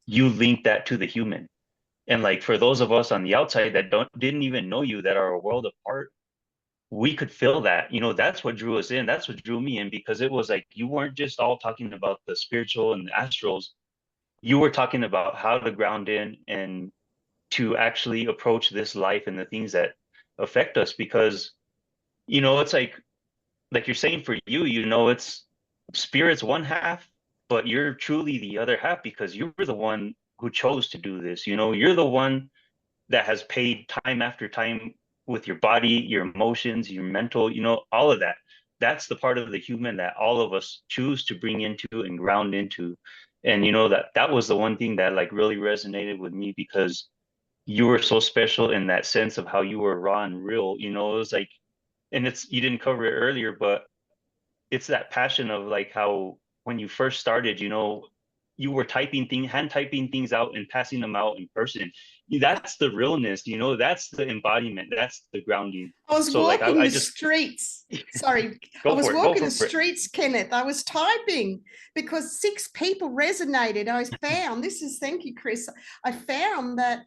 you link that to the human. And like for those of us on the outside that didn't even know you, that are a world apart, we could feel that. That's what drew us in. That's what drew me in, because it was like you weren't just all talking about the spiritual and the astrals. You were talking about how to ground in and to actually approach this life and the things that affect us, because it's like you're saying, for you, it's spirit's one half, but you're truly the other half, because you were the one who chose to do this. You're the one that has paid time after time with your body, your emotions, your mental, all of that. That's the part of the human that all of us choose to bring into and ground into. And that was the one thing that like really resonated with me, because you were so special in that sense of how you were raw and real. It was like, and you didn't cover it earlier, but it's that passion of like how when you first started, you were hand typing things out and passing them out in person. That's the realness, that's the embodiment, that's the grounding. I was So like walking I the just streets. Sorry, I go was for it, go walking the for it. streets, Kenneth. I was typing because 6 people resonated. I found thank you, Chris. I found that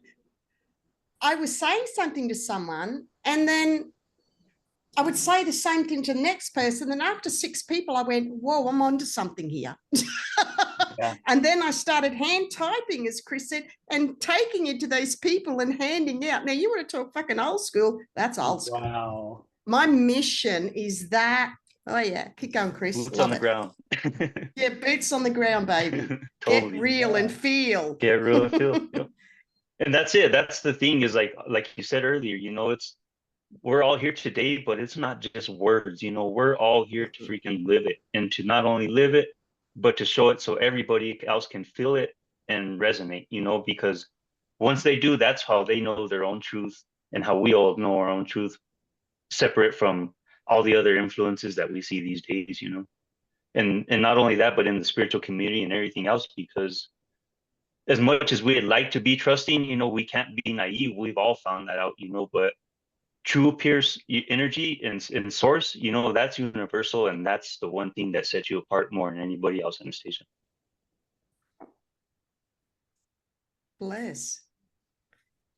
I was saying something to someone, and then I would say the same thing to the next person. And after 6 people, I went, whoa, I'm onto something here. Yeah. And then I started hand typing, as Chris said, and taking it to those people and handing out. Now, you want to talk fucking old school? That's old school. Wow. My mission is that. Oh, yeah. Keep going, Chris. Boots Love on the it. ground. Yeah, boots on the ground, baby. Totally. Get real and feel. Get real and feel. Yep. And that's it. That's the thing, is like you said earlier, we're all here today, but it's not just words. We're all here to freaking live it, and to not only live it, but to show it so everybody else can feel it and resonate, because once they do, that's how they know their own truth, and how we all know our own truth, separate from all the other influences that we see these days, and not only that, but in the spiritual community and everything else, because as much as we'd like to be trusting, we can't be naive. We've all found that out, but true pierce energy in source, that's universal, and that's the one thing that sets you apart more than anybody else, Anastacia. Bless.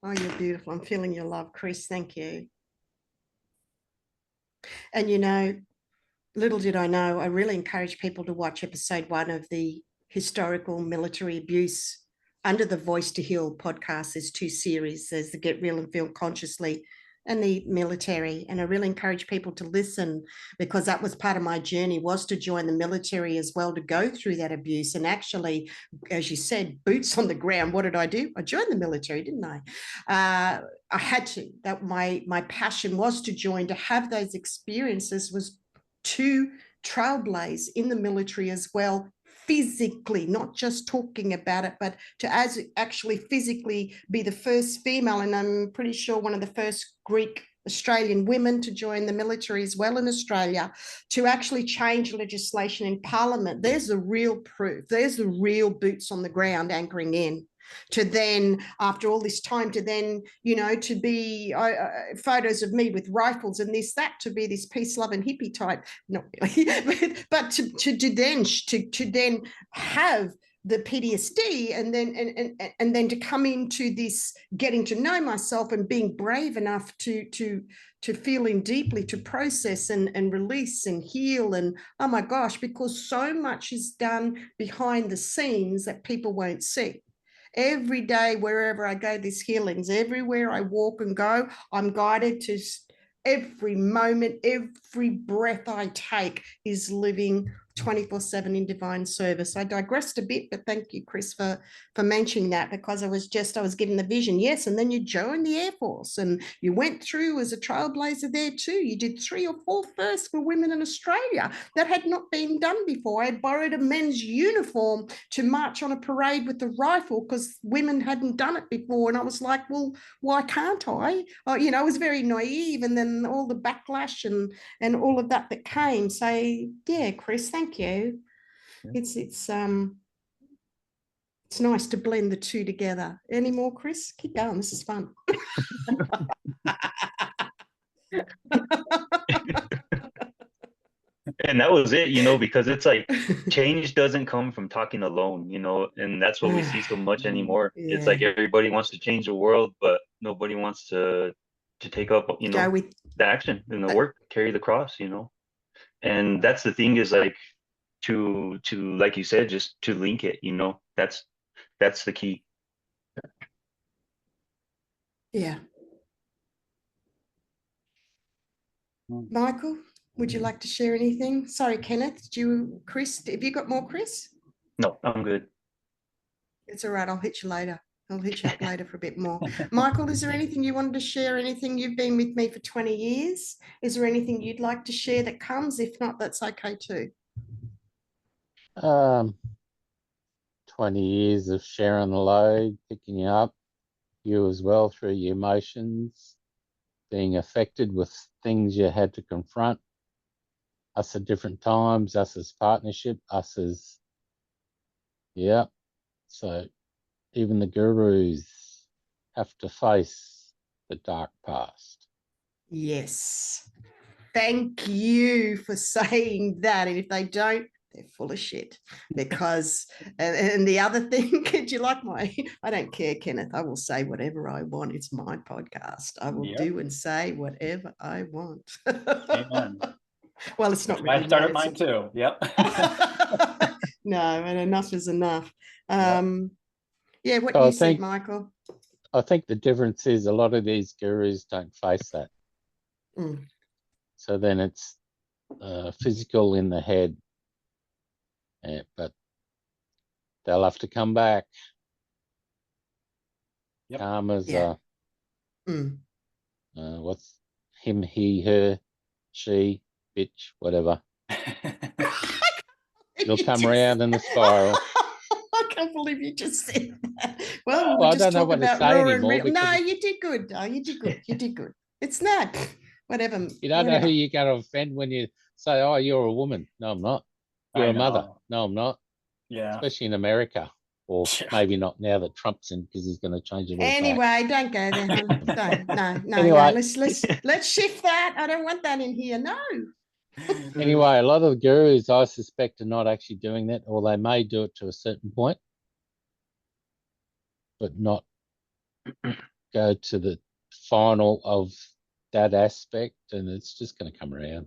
Oh, you're beautiful. I'm feeling your love, Chris. Thank you. And little did I know, I really encourage people to watch episode 1 of the historical military abuse under the Voice to Heal podcast. There's 2 series. There's the Get Real and Feel Consciously and the military. And I really encourage people to listen, because that was part of my journey, was to join the military as well, to go through that abuse. And actually, as you said, boots on the ground. What did I do? I joined the military, didn't I? I had to. That my passion was to join, to have those experiences, was to trailblaze in the military as well, physically, not just talking about it, but to actually physically be the first female, and I'm pretty sure one of the first Greek Australian women to join the military as well in Australia, to actually change legislation in Parliament. There's the real proof. There's the real boots on the ground anchoring in. To then, after all this time, to then, to be photos of me with rifles and this, that, to be this peace, love, and hippie type. Not really, but to then have the PTSD, and then to come into this getting to know myself and being brave enough to feeling deeply, to process and release and heal. And oh my gosh, because so much is done behind the scenes that people won't see. Every day, wherever I go, there's healings. Everywhere I walk and go, I'm guided to. Every moment, every breath I take is living 24/7 in divine service. I digressed a bit, but thank you, Chris, for mentioning that, because I was given the vision. Yes, and then you joined the Air Force, and you went through as a trailblazer there too. You did 3 or 4 firsts for women in Australia that had not been done before. I borrowed a men's uniform to march on a parade with the rifle, because women hadn't done it before, and I was like, well, why can't I? I was very naive, and then all the backlash and all of that came. So yeah, Chris, thank you. Yeah. It's nice to blend the 2 together. Any more, Chris? Keep going. This is fun. And that was it, because it's like change doesn't come from talking alone, and that's what we see so much anymore. Yeah. It's like everybody wants to change the world, but nobody wants to take up, the action and the work, carry the cross, And that's the thing, is like to like you said, just to link it, that's the key. Yeah. Michael, would you like to share anything? Sorry, Kenneth, Chris, have you got more, Chris? No, I'm good. It's all right. I'll hit you later. I'll hit you up later for a bit more. Michael, is there anything you wanted to share? Anything? You've been with me for 20 years. Is there anything you'd like to share that comes? If not, that's okay too. 20 years of sharing the load, picking you up, you as well through your emotions, being affected with things you had to confront, us at different times, us as partnership, us as, yeah. So even the gurus have to face the dark past. Yes. Thank you for saying that. And if they don't, they're full of shit. Because, and the other thing, could you like I don't care, Kenneth. I will say whatever I want. It's my podcast. I will do and say whatever I want. Amen. Well, it's not really I started mine too. Yep. No, and enough is enough. Yeah, what So you said, Michael. I think the difference is a lot of these gurus don't face that. So then it's physical in the head, but they'll have to come back. Karma's what's him, he, her, she, bitch, whatever. It'll come around in the spiral. I can't believe you just said that. Well, I don't know what to say anymore. No, you did good. Oh, you did good. You did good. It's not. Whatever. You don't know who you're going to offend when you say, oh, you're a woman. No, I'm not. You're a mother. No, I'm not. Yeah. Especially in America. Or maybe not now that Trump's in, because he's going to change it all. Anyway, don't go there, hon. No. Anyway. Let's shift that. I don't want that in here. No. Anyway, a lot of the gurus, I suspect, are not actually doing that, or they may do it to a certain point, but not go to the final of that aspect, and it's just going to come around.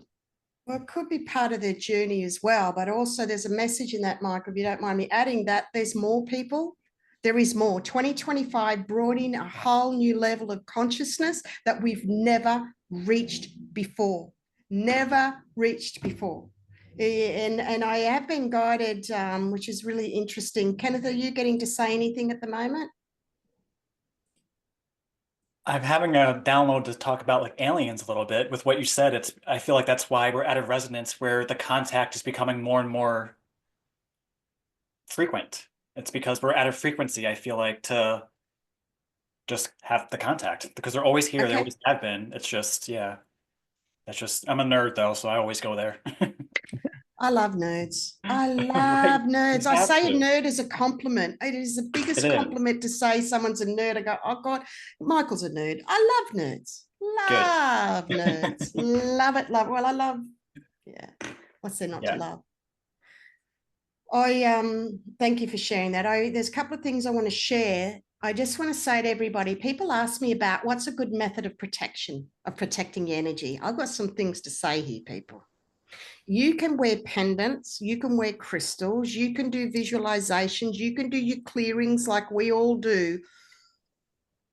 Well, it could be part of their journey as well, but also there's a message in that, Michael, if you don't mind me adding that, there's more people. There is more. 2025 brought in a whole new level of consciousness that we've never reached before. Never reached before. And I have been guided, which is really interesting. Kenneth, are you getting to say anything at the moment? I'm having a download to talk about like aliens a little bit with what you said. I feel like that's why we're at a resonance where the contact is becoming more and more frequent. It's because we're at a frequency, I feel like, to just have the contact, because they're always here. They always have been. It's just, yeah. That's just, I'm a nerd though, so I always go there. I love nerds. I love nerds. I say nerd as a compliment. It is the biggest compliment to say someone's a nerd. I go, oh God, Michael's a nerd. I love nerds. Love nerds. Love it. Love. Well, I love. Yeah. What's there not to love? I thank you for sharing that. There's a couple of things I want to share. I just want to say to everybody, people ask me about what's a good method of protection, of protecting your energy. I've got some things to say here, people. You can wear pendants, you can wear crystals, you can do visualizations, you can do your clearings like we all do.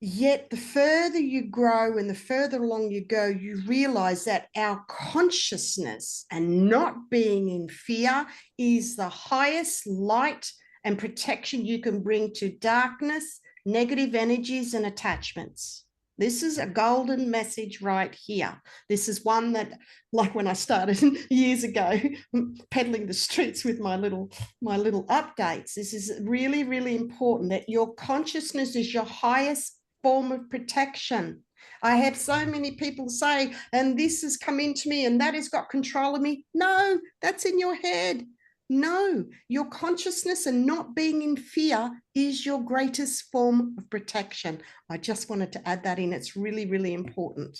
Yet the further you grow and the further along you go, you realize that our consciousness and not being in fear is the highest light and protection you can bring to darkness, negative energies, and attachments. This is a golden message right here. This is one that, like when I started years ago, peddling the streets with my little updates, this is really, really important, that your consciousness is your highest form of protection. I have so many people say, and this has come into me and that has got control of me. No, that's in your head. No, your consciousness and not being in fear is your greatest form of protection. I just wanted to add that in. It's really, really important.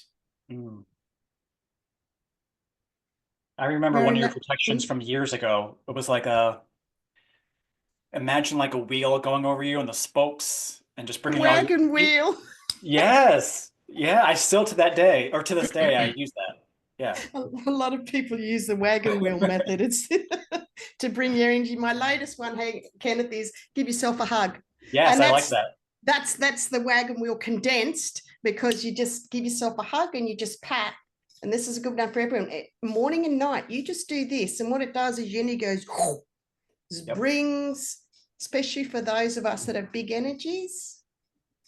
I remember one of your protections from years ago. It was like imagine like a wheel going over you and the spokes and just bringing wagon wheel. Yes. Yeah, I still to this day, I use that. Yeah. A lot of people use the wagon wheel method. It's to bring your energy. My latest one, hey, Kenneth, is give yourself a hug. Yes, I like that. That's the wagon wheel condensed, because you just give yourself a hug and you just pat and this is a good one for everyone, morning and night, you just do this. And what it does is uni goes, Yep. brings, especially for those of us that have big energies.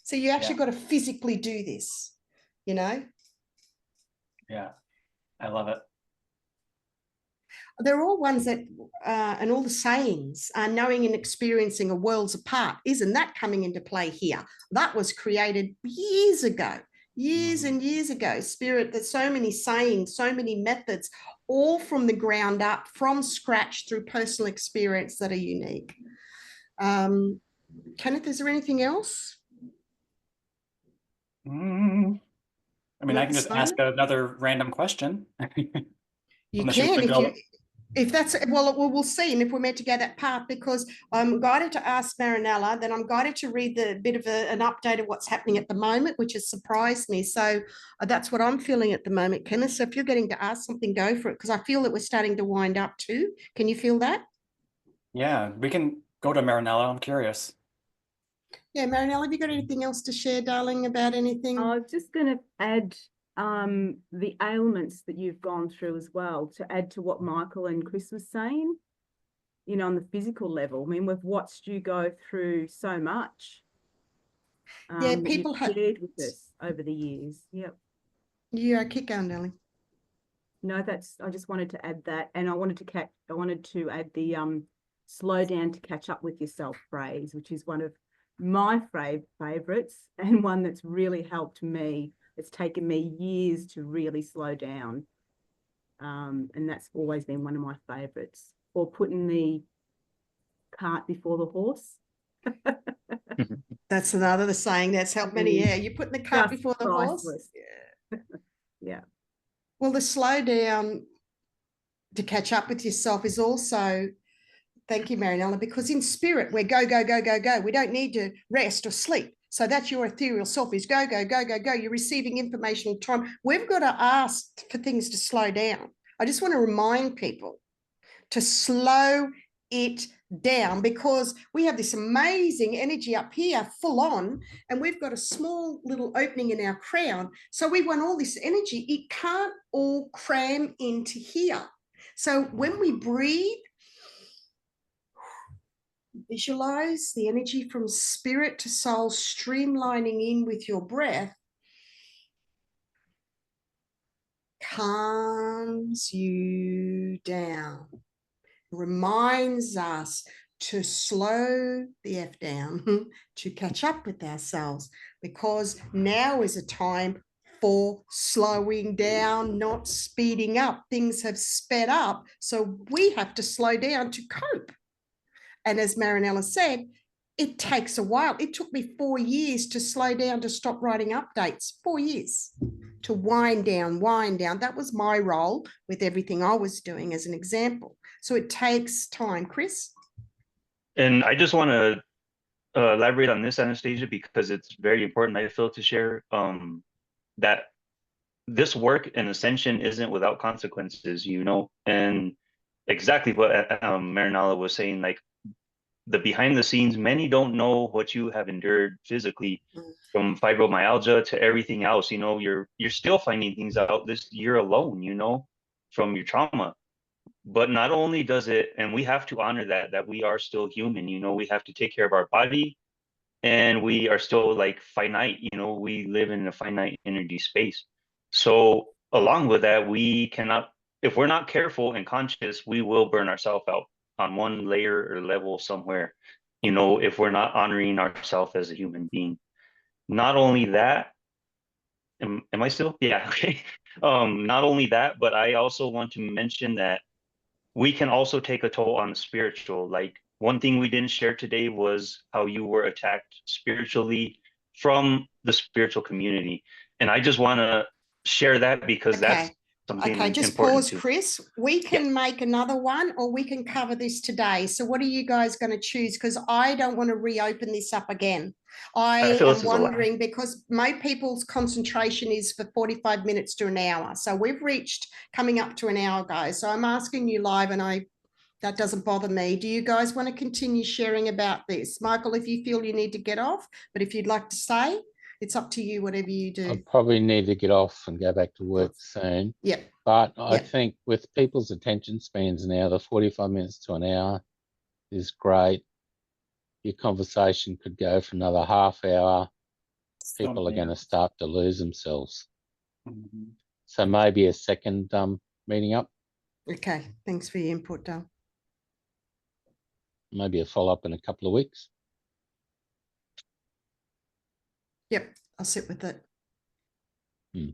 So you actually got to physically do this, you know? Yeah, I love it. They're all ones that, and all the sayings, knowing and experiencing are worlds apart. Isn't that coming into play here? That was created years ago, years and years ago. Spirit, there's so many sayings, so many methods, all from the ground up, from scratch through personal experience that are unique. Kenneth, is there anything else? I mean, I can just ask another random question. You Unless can, you go. if that's, well, we'll see. And if we're meant to go that path, because I'm guided to ask Marinella, then I'm guided to read the bit of an update of what's happening at the moment, which has surprised me. So that's what I'm feeling at the moment, Kenneth. So if you're getting to ask something, go for it, because I feel that we're starting to wind up too. Can you feel that? Yeah, we can go to Marinella. I'm curious. Yeah, Marinella, have you got anything else to share, darling, about anything? I was just going to add the ailments that you've gone through as well, to add to what Michael and Chris was saying, you know, on the physical level. I mean, we've watched you go through so much. Yeah, that people you've have shared with us over the years. Yep. Yeah, keep going, darling. No, I just wanted to add that, and I wanted to add the slow down to catch up with yourself phrase, which is one of my favorites, and one that's really helped me. It's taken me years to really slow down, and that's always been one of my favorites. Or putting the cart before the horse. That's another saying that's helped many. Yeah, you're putting the cart Just before the priceless. horse. Yeah. Well, the slow down to catch up with yourself is also, thank you, Marinella, because in spirit, we're go, go, go, go, go. We don't need to rest or sleep. So that's your ethereal self, is go, go, go, go, go. You're receiving information all the time. We've got to ask for things to slow down. I just want to remind people to slow it down, because we have this amazing energy up here full on, and we've got a small little opening in our crown. So we want all this energy. It can't all cram into here. So when we breathe, visualize the energy from spirit to soul streamlining in with your breath, calms you down, reminds us to slow the F down, to catch up with ourselves, because now is a time for slowing down, not speeding up. Things have sped up, so we have to slow down to cope. And as Marinella said, it takes a while. It took me 4 years to slow down, to stop writing updates. 4 years to wind down, wind down. That was my role with everything I was doing, as an example. So it takes time. Chris? And I just want to elaborate on this, Anastasia, because it's very important, I feel, to share that this work and ascension isn't without consequences, you know, and exactly what Marinala was saying, like the behind the scenes, many don't know what you have endured physically, from fibromyalgia to everything else. You know, you're still finding things out this year alone, you know, from your trauma. But not only does it, and we have to honor that we are still human, you know, we have to take care of our body, and we are still like finite, you know, we live in a finite energy space. So along with that, we cannot, if we're not careful and conscious, we will burn ourselves out on one layer or level somewhere, you know, if we're not honoring ourselves as a human being. Not only that, am I still? Yeah, okay. Not only that, but I also want to mention that we can also take a toll on the spiritual. Like, one thing we didn't share today was how you were attacked spiritually from the spiritual community. And I just want to share that because that's something Just important pause, too. Chris. We can make another one, or we can cover this today. So what are you guys going to choose? Because I don't want to reopen this up again. I feel am this is a lot. wondering, because most people's concentration is for 45 minutes to an hour. So we've reached coming up to an hour, guys. So I'm asking you live, and that doesn't bother me. Do you guys want to continue sharing about this? Michael, if you feel you need to get off, but if you'd like to stay, it's up to you, whatever you do. I probably need to get off and go back to work soon. Yep. But I Yep. think with people's attention spans now, the 45 minutes to an hour is great. Your conversation could go for another half hour. People are going to start to lose themselves. Mhm. So maybe a second meeting up, Okay. Thanks for your input, Dale. maybe a follow-up in a couple of weeks. Yep. I'll sit with it. Hmm.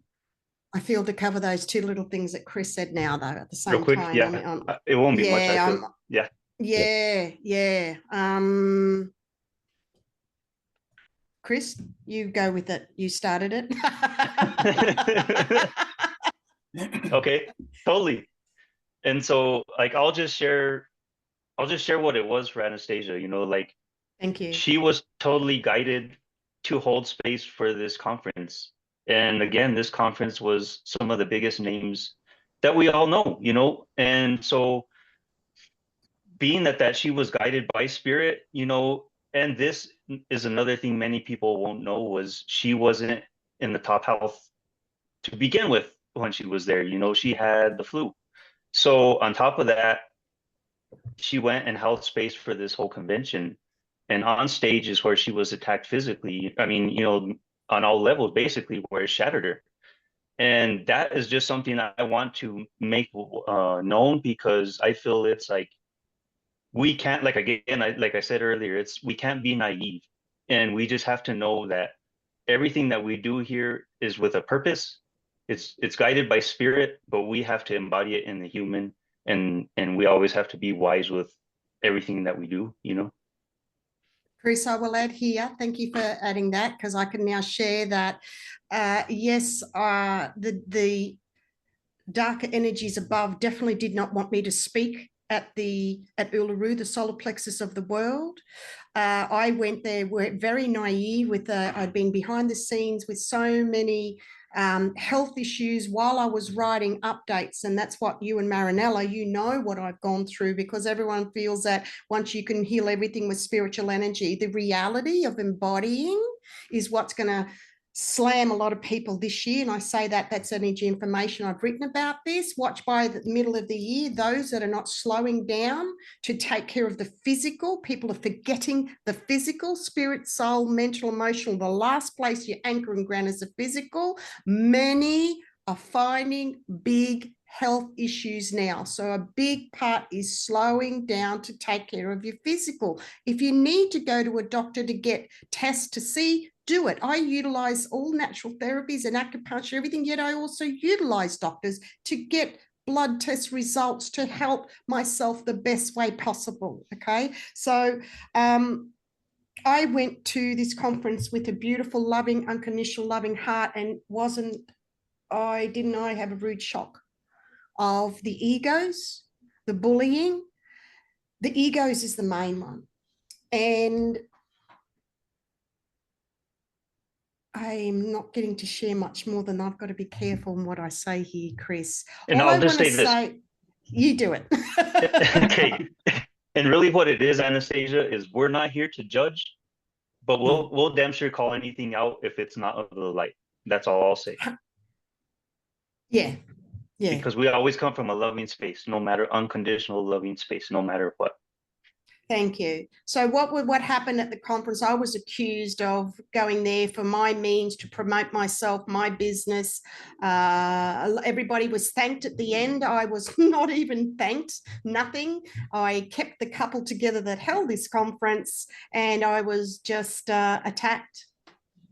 I feel to cover those two little things that Chris said now, though, at the same Real quick, time. yeah. I mean, It won't be much. I yeah, feel. Yeah. yeah. Chris, you go with it. You started it. Okay, totally. And so, like, I'll just share what it was for Anastacia. You know, like, Thank you. she was totally guided to hold space for this conference. And again, this conference was some of the biggest names that we all know, you know. And so, being that she was guided by spirit, you know, and this is another thing many people won't know, was she wasn't in the top health to begin with when she was there. You know, she had the flu. So on top of that, she went and held space for this whole convention. And on stage is where she was attacked physically. I mean, you know, on all levels, basically, where it shattered her. And that is just something I want to make known, because I feel it's like, we can't, like, again, like I said earlier, we can't be naive. And we just have to know that everything that we do here is with a purpose. It's guided by spirit, but we have to embody it in the human, and we always have to be wise with everything that we do, you know. Chris, I will add here. Thank you for adding that, because I can now share that. Yes, the darker energies above definitely did not want me to speak at Uluru, the solar plexus of the world. I went there, were very naive with, I'd been behind the scenes with so many health issues while I was writing updates. And that's what you and Marinella, you know what I've gone through, because everyone feels that once you can heal everything with spiritual energy, the reality of embodying is what's going to slam a lot of people this year. And I say that that's energy information. I've written about this. Watch by the middle of the year, those that are not slowing down to take care of the physical. People are forgetting the physical, spirit, soul, mental, emotional. The last place you anchor and ground is the physical. Many are finding big health issues now. So a big part is slowing down to take care of your physical. If you need to go to a doctor to get tests to see, do it. I utilize all natural therapies and acupuncture, everything, yet I also utilize doctors to get blood test results to help myself the best way possible. Okay. So I went to this conference with a beautiful, loving, unconditional, loving heart, and didn't I have a rude shock of the egos, the bullying. The egos is the main one. And I'm not getting to share much more than I've got to be careful in what I say here, Chris. And All I'll I just want to say this. say, you do it. Okay. And really what it is, Anastacia, is we're not here to judge, but we'll damn sure call anything out if it's not of the light. That's all I'll say. Yeah. Yeah. Because we always come from a loving space, no matter, unconditional loving space, no matter what. Thank you. So what happened at the conference, I was accused of going there for my means to promote myself, my business. Everybody was thanked at the end. I was not even thanked, nothing. I kept the couple together that held this conference, and I was just attacked.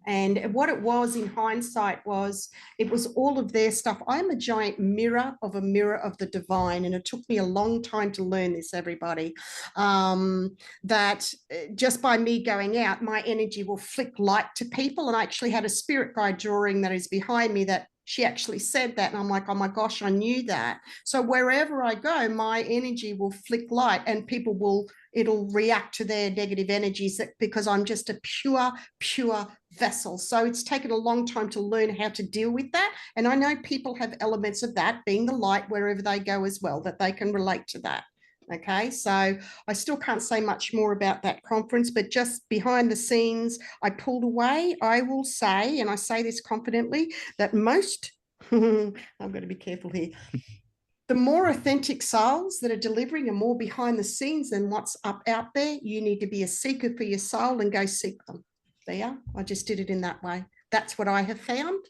And what it was in hindsight was, it was all of their stuff. I'm a giant mirror of the divine. And it took me a long time to learn this, everybody, that just by me going out, my energy will flick light to people. And I actually had a spirit guide drawing that is behind me that she actually said that. And I'm like, oh my gosh, I knew that. So wherever I go, my energy will flick light, and it'll react to their negative energies, because I'm just a pure vessel. So it's taken a long time to learn how to deal with that. And I know people have elements of that, being the light wherever they go as well, that they can relate to that. Okay, so I still can't say much more about that conference, but just behind the scenes, I pulled away. I will say, and I say this confidently, that most, I've got to be careful here, the more authentic souls that are delivering are more behind the scenes than what's up out there. You need to be a seeker for your soul and go seek them. There, I just did it in that way. That's what I have found.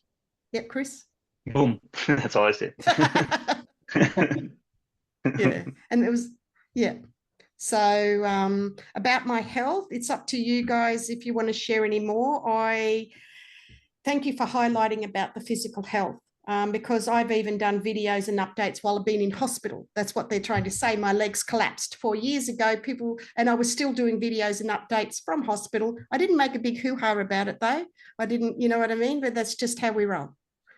Yep, Chris? Boom. That's all I say. Yeah, and it was, yeah. So about my health, it's up to you guys if you want to share any more. I thank you for highlighting about the physical health, because I've even done videos and updates while I've been in hospital. That's what they're trying to say. My legs collapsed 4 years ago, people, and I was still doing videos and updates from hospital. I didn't make a big hoo-ha about it though. I didn't, you know what I mean? But that's just how we roll.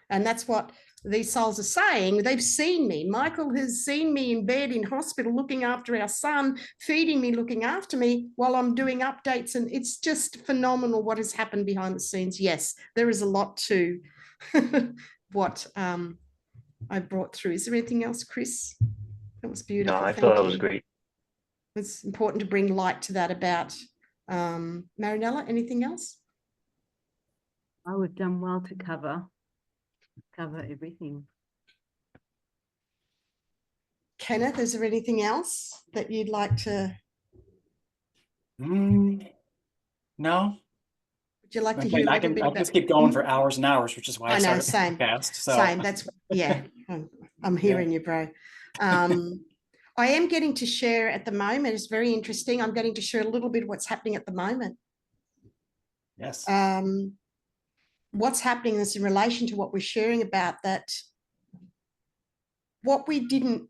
And that's what these souls are saying. They've seen me. Michael has seen me in bed in hospital, looking after our son, feeding me, looking after me while I'm doing updates. And it's just phenomenal what has happened behind the scenes. Yes, there is a lot to what I brought through. Is there anything else, Chris? That was beautiful. No, I Thank feel that you. was great. It's important to bring light to that about Marinella. Anything else? Oh, we've done well to cover everything. Kenneth, is there anything else that you'd like to? No. Would you like to I hear mean, a I little can bit about? just keep going for hours and hours, which is why I I know, started the same, podcast. So same. That's yeah. I'm hearing you, bro. I am getting to share at the moment. It's very interesting. I'm getting to share a little bit of what's happening at the moment. yes. What's happening is in relation to what we're sharing about that. What we didn't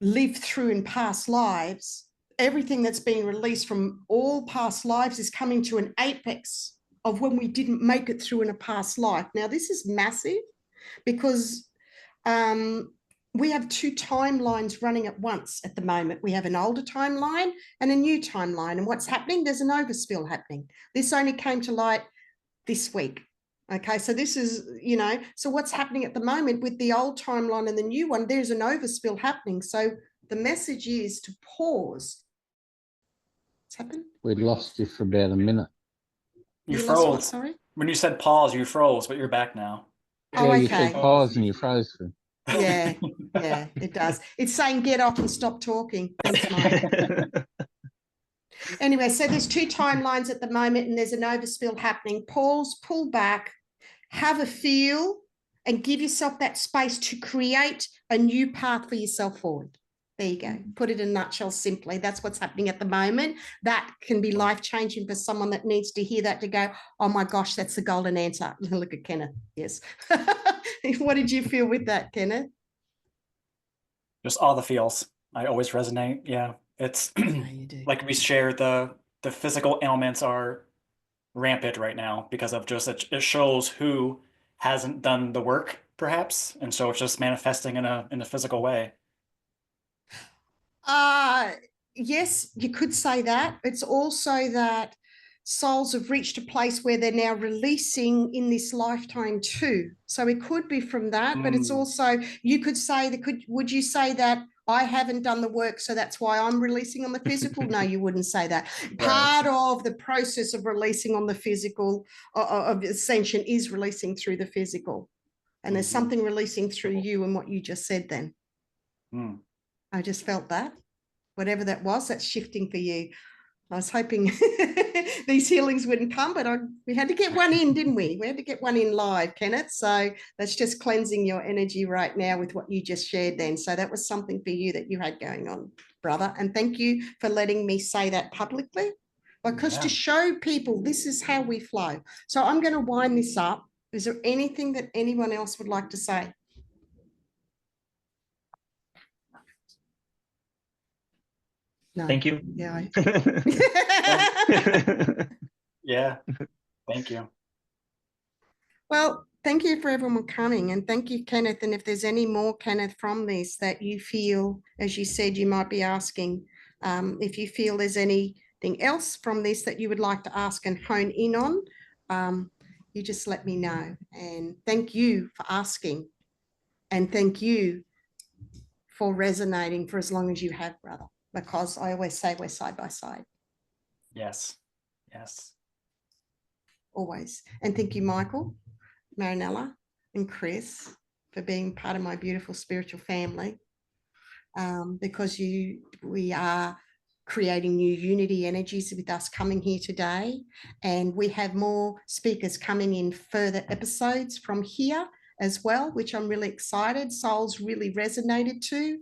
live through in past lives, everything that's being released from all past lives is coming to an apex of when we didn't make it through in a past life. Now, this is massive because we have two timelines running at once at the moment. We have an older timeline and a new timeline. And what's happening? There's an overspill happening. This only came to light this week. Okay, so this is, you know, so what's happening at the moment with the old timeline and the new one, there's an overspill happening. So the message is to pause. What's happened? We lost you for about a minute. You You lost what, froze. sorry? When you said pause, you froze, but you're back now. Oh, Yeah, you okay. said pause and you froze for. Yeah, yeah, it does. It's saying get off and stop talking. Thanks, Mike. Anyway, so there's two timelines at the moment and there's an overspill happening. Pause, pull back, have a feel, and give yourself that space to create a new path for yourself forward. There you go. Put it in a nutshell simply. That's what's happening at the moment. That can be life-changing for someone that needs to hear that to go, oh my gosh, that's the golden answer. Look at Kenneth. Yes. What did you feel with that, Kenneth? Just all the feels. I always resonate. Yeah. It's You do. like we share the physical ailments are rampant right now because of just it shows who hasn't done the work, perhaps. And so it's just manifesting in a physical way. Yes, you could say that. It's also that souls have reached a place where they're now releasing in this lifetime too. So it could be from that, but it's also, you could say would you say that I haven't done the work, so that's why I'm releasing on the physical? No, you wouldn't say that. Part of the process of releasing on the physical of ascension is releasing through the physical. And there's something releasing through you and what you just said then. I just felt that. Whatever that was, that's shifting for you. I was hoping these healings wouldn't come, but we had to get one in, didn't we? We had to get one in live, Kenneth. So that's just cleansing your energy right now with what you just shared then. So that was something for you that you had going on, brother. And thank you for letting me say that publicly, because to show people this is how we flow. So I'm going to wind this up. Is there anything that anyone else would like to say? No. Thank you. Yeah. Yeah. Thank you. Well, thank you for everyone coming, and thank you, Kenneth. And if there's any more, Kenneth, from this that you feel, as you said, you might be asking, if you feel there's anything else from this that you would like to ask and hone in on, you just let me know. And thank you for asking, and thank you for resonating for as long as you have, brother, because I always say we're side by side. Yes. Yes. Always. And thank you, Michael, Marinella, and Chris for being part of my beautiful spiritual family, because we are creating new unity energies with us coming here today. And we have more speakers coming in further episodes from here as well, which I'm really excited. Souls really resonated to.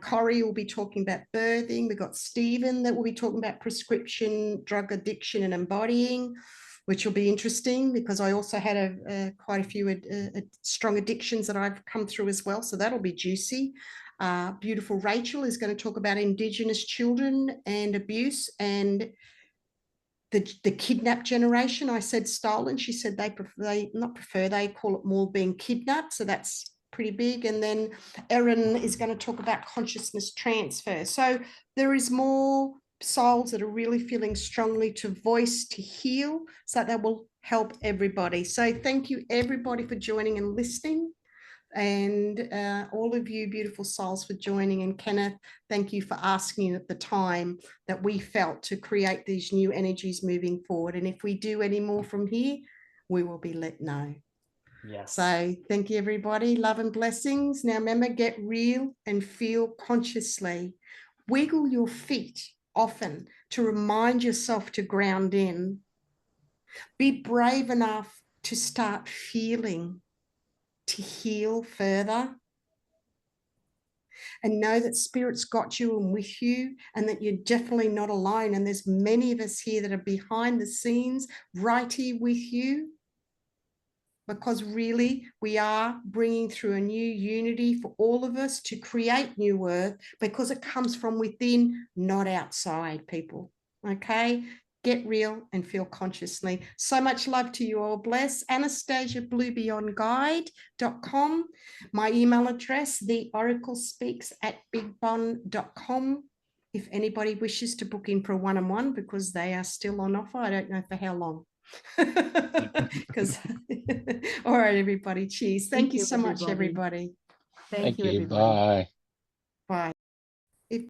Corey will be talking about birthing. We've got Stephen that will be talking about prescription, drug addiction and embodying, which will be interesting because I also had quite a few strong addictions that I've come through as well. So that'll be juicy. Beautiful Rachel is going to talk about Indigenous children and abuse and the kidnapped generation. I said stolen. She said they call it more being kidnapped. So that's pretty big. And then Erin is going to talk about consciousness transfer. So there is more souls that are really feeling strongly to voice, to heal, so that will help everybody. So thank you everybody for joining and listening. And all of you beautiful souls for joining. And Kenneth, thank you for asking at the time that we felt to create these new energies moving forward. And if we do any more from here, we will be let know. Yes. So thank you, everybody. Love and blessings. Now remember, get real and feel consciously. Wiggle your feet often to remind yourself to ground in. Be brave enough to start feeling, to heal further, and know that Spirit's got you and with you, and that you're definitely not alone. And there's many of us here that are behind the scenes right here with you, because really we are bringing through a new unity for all of us to create new earth, because it comes from within, not outside, people. Okay? Get real and feel consciously. So much love to you all. Bless. AnastasiaBlueBeyondGuide.com. My email address, theoraclespeaks@bigbon.com. If anybody wishes to book in for a one-on-one, because they are still on offer. I don't know for how long. Because all right, everybody. Cheers. Thank you so much, everybody. Thank you, you. everybody. Bye.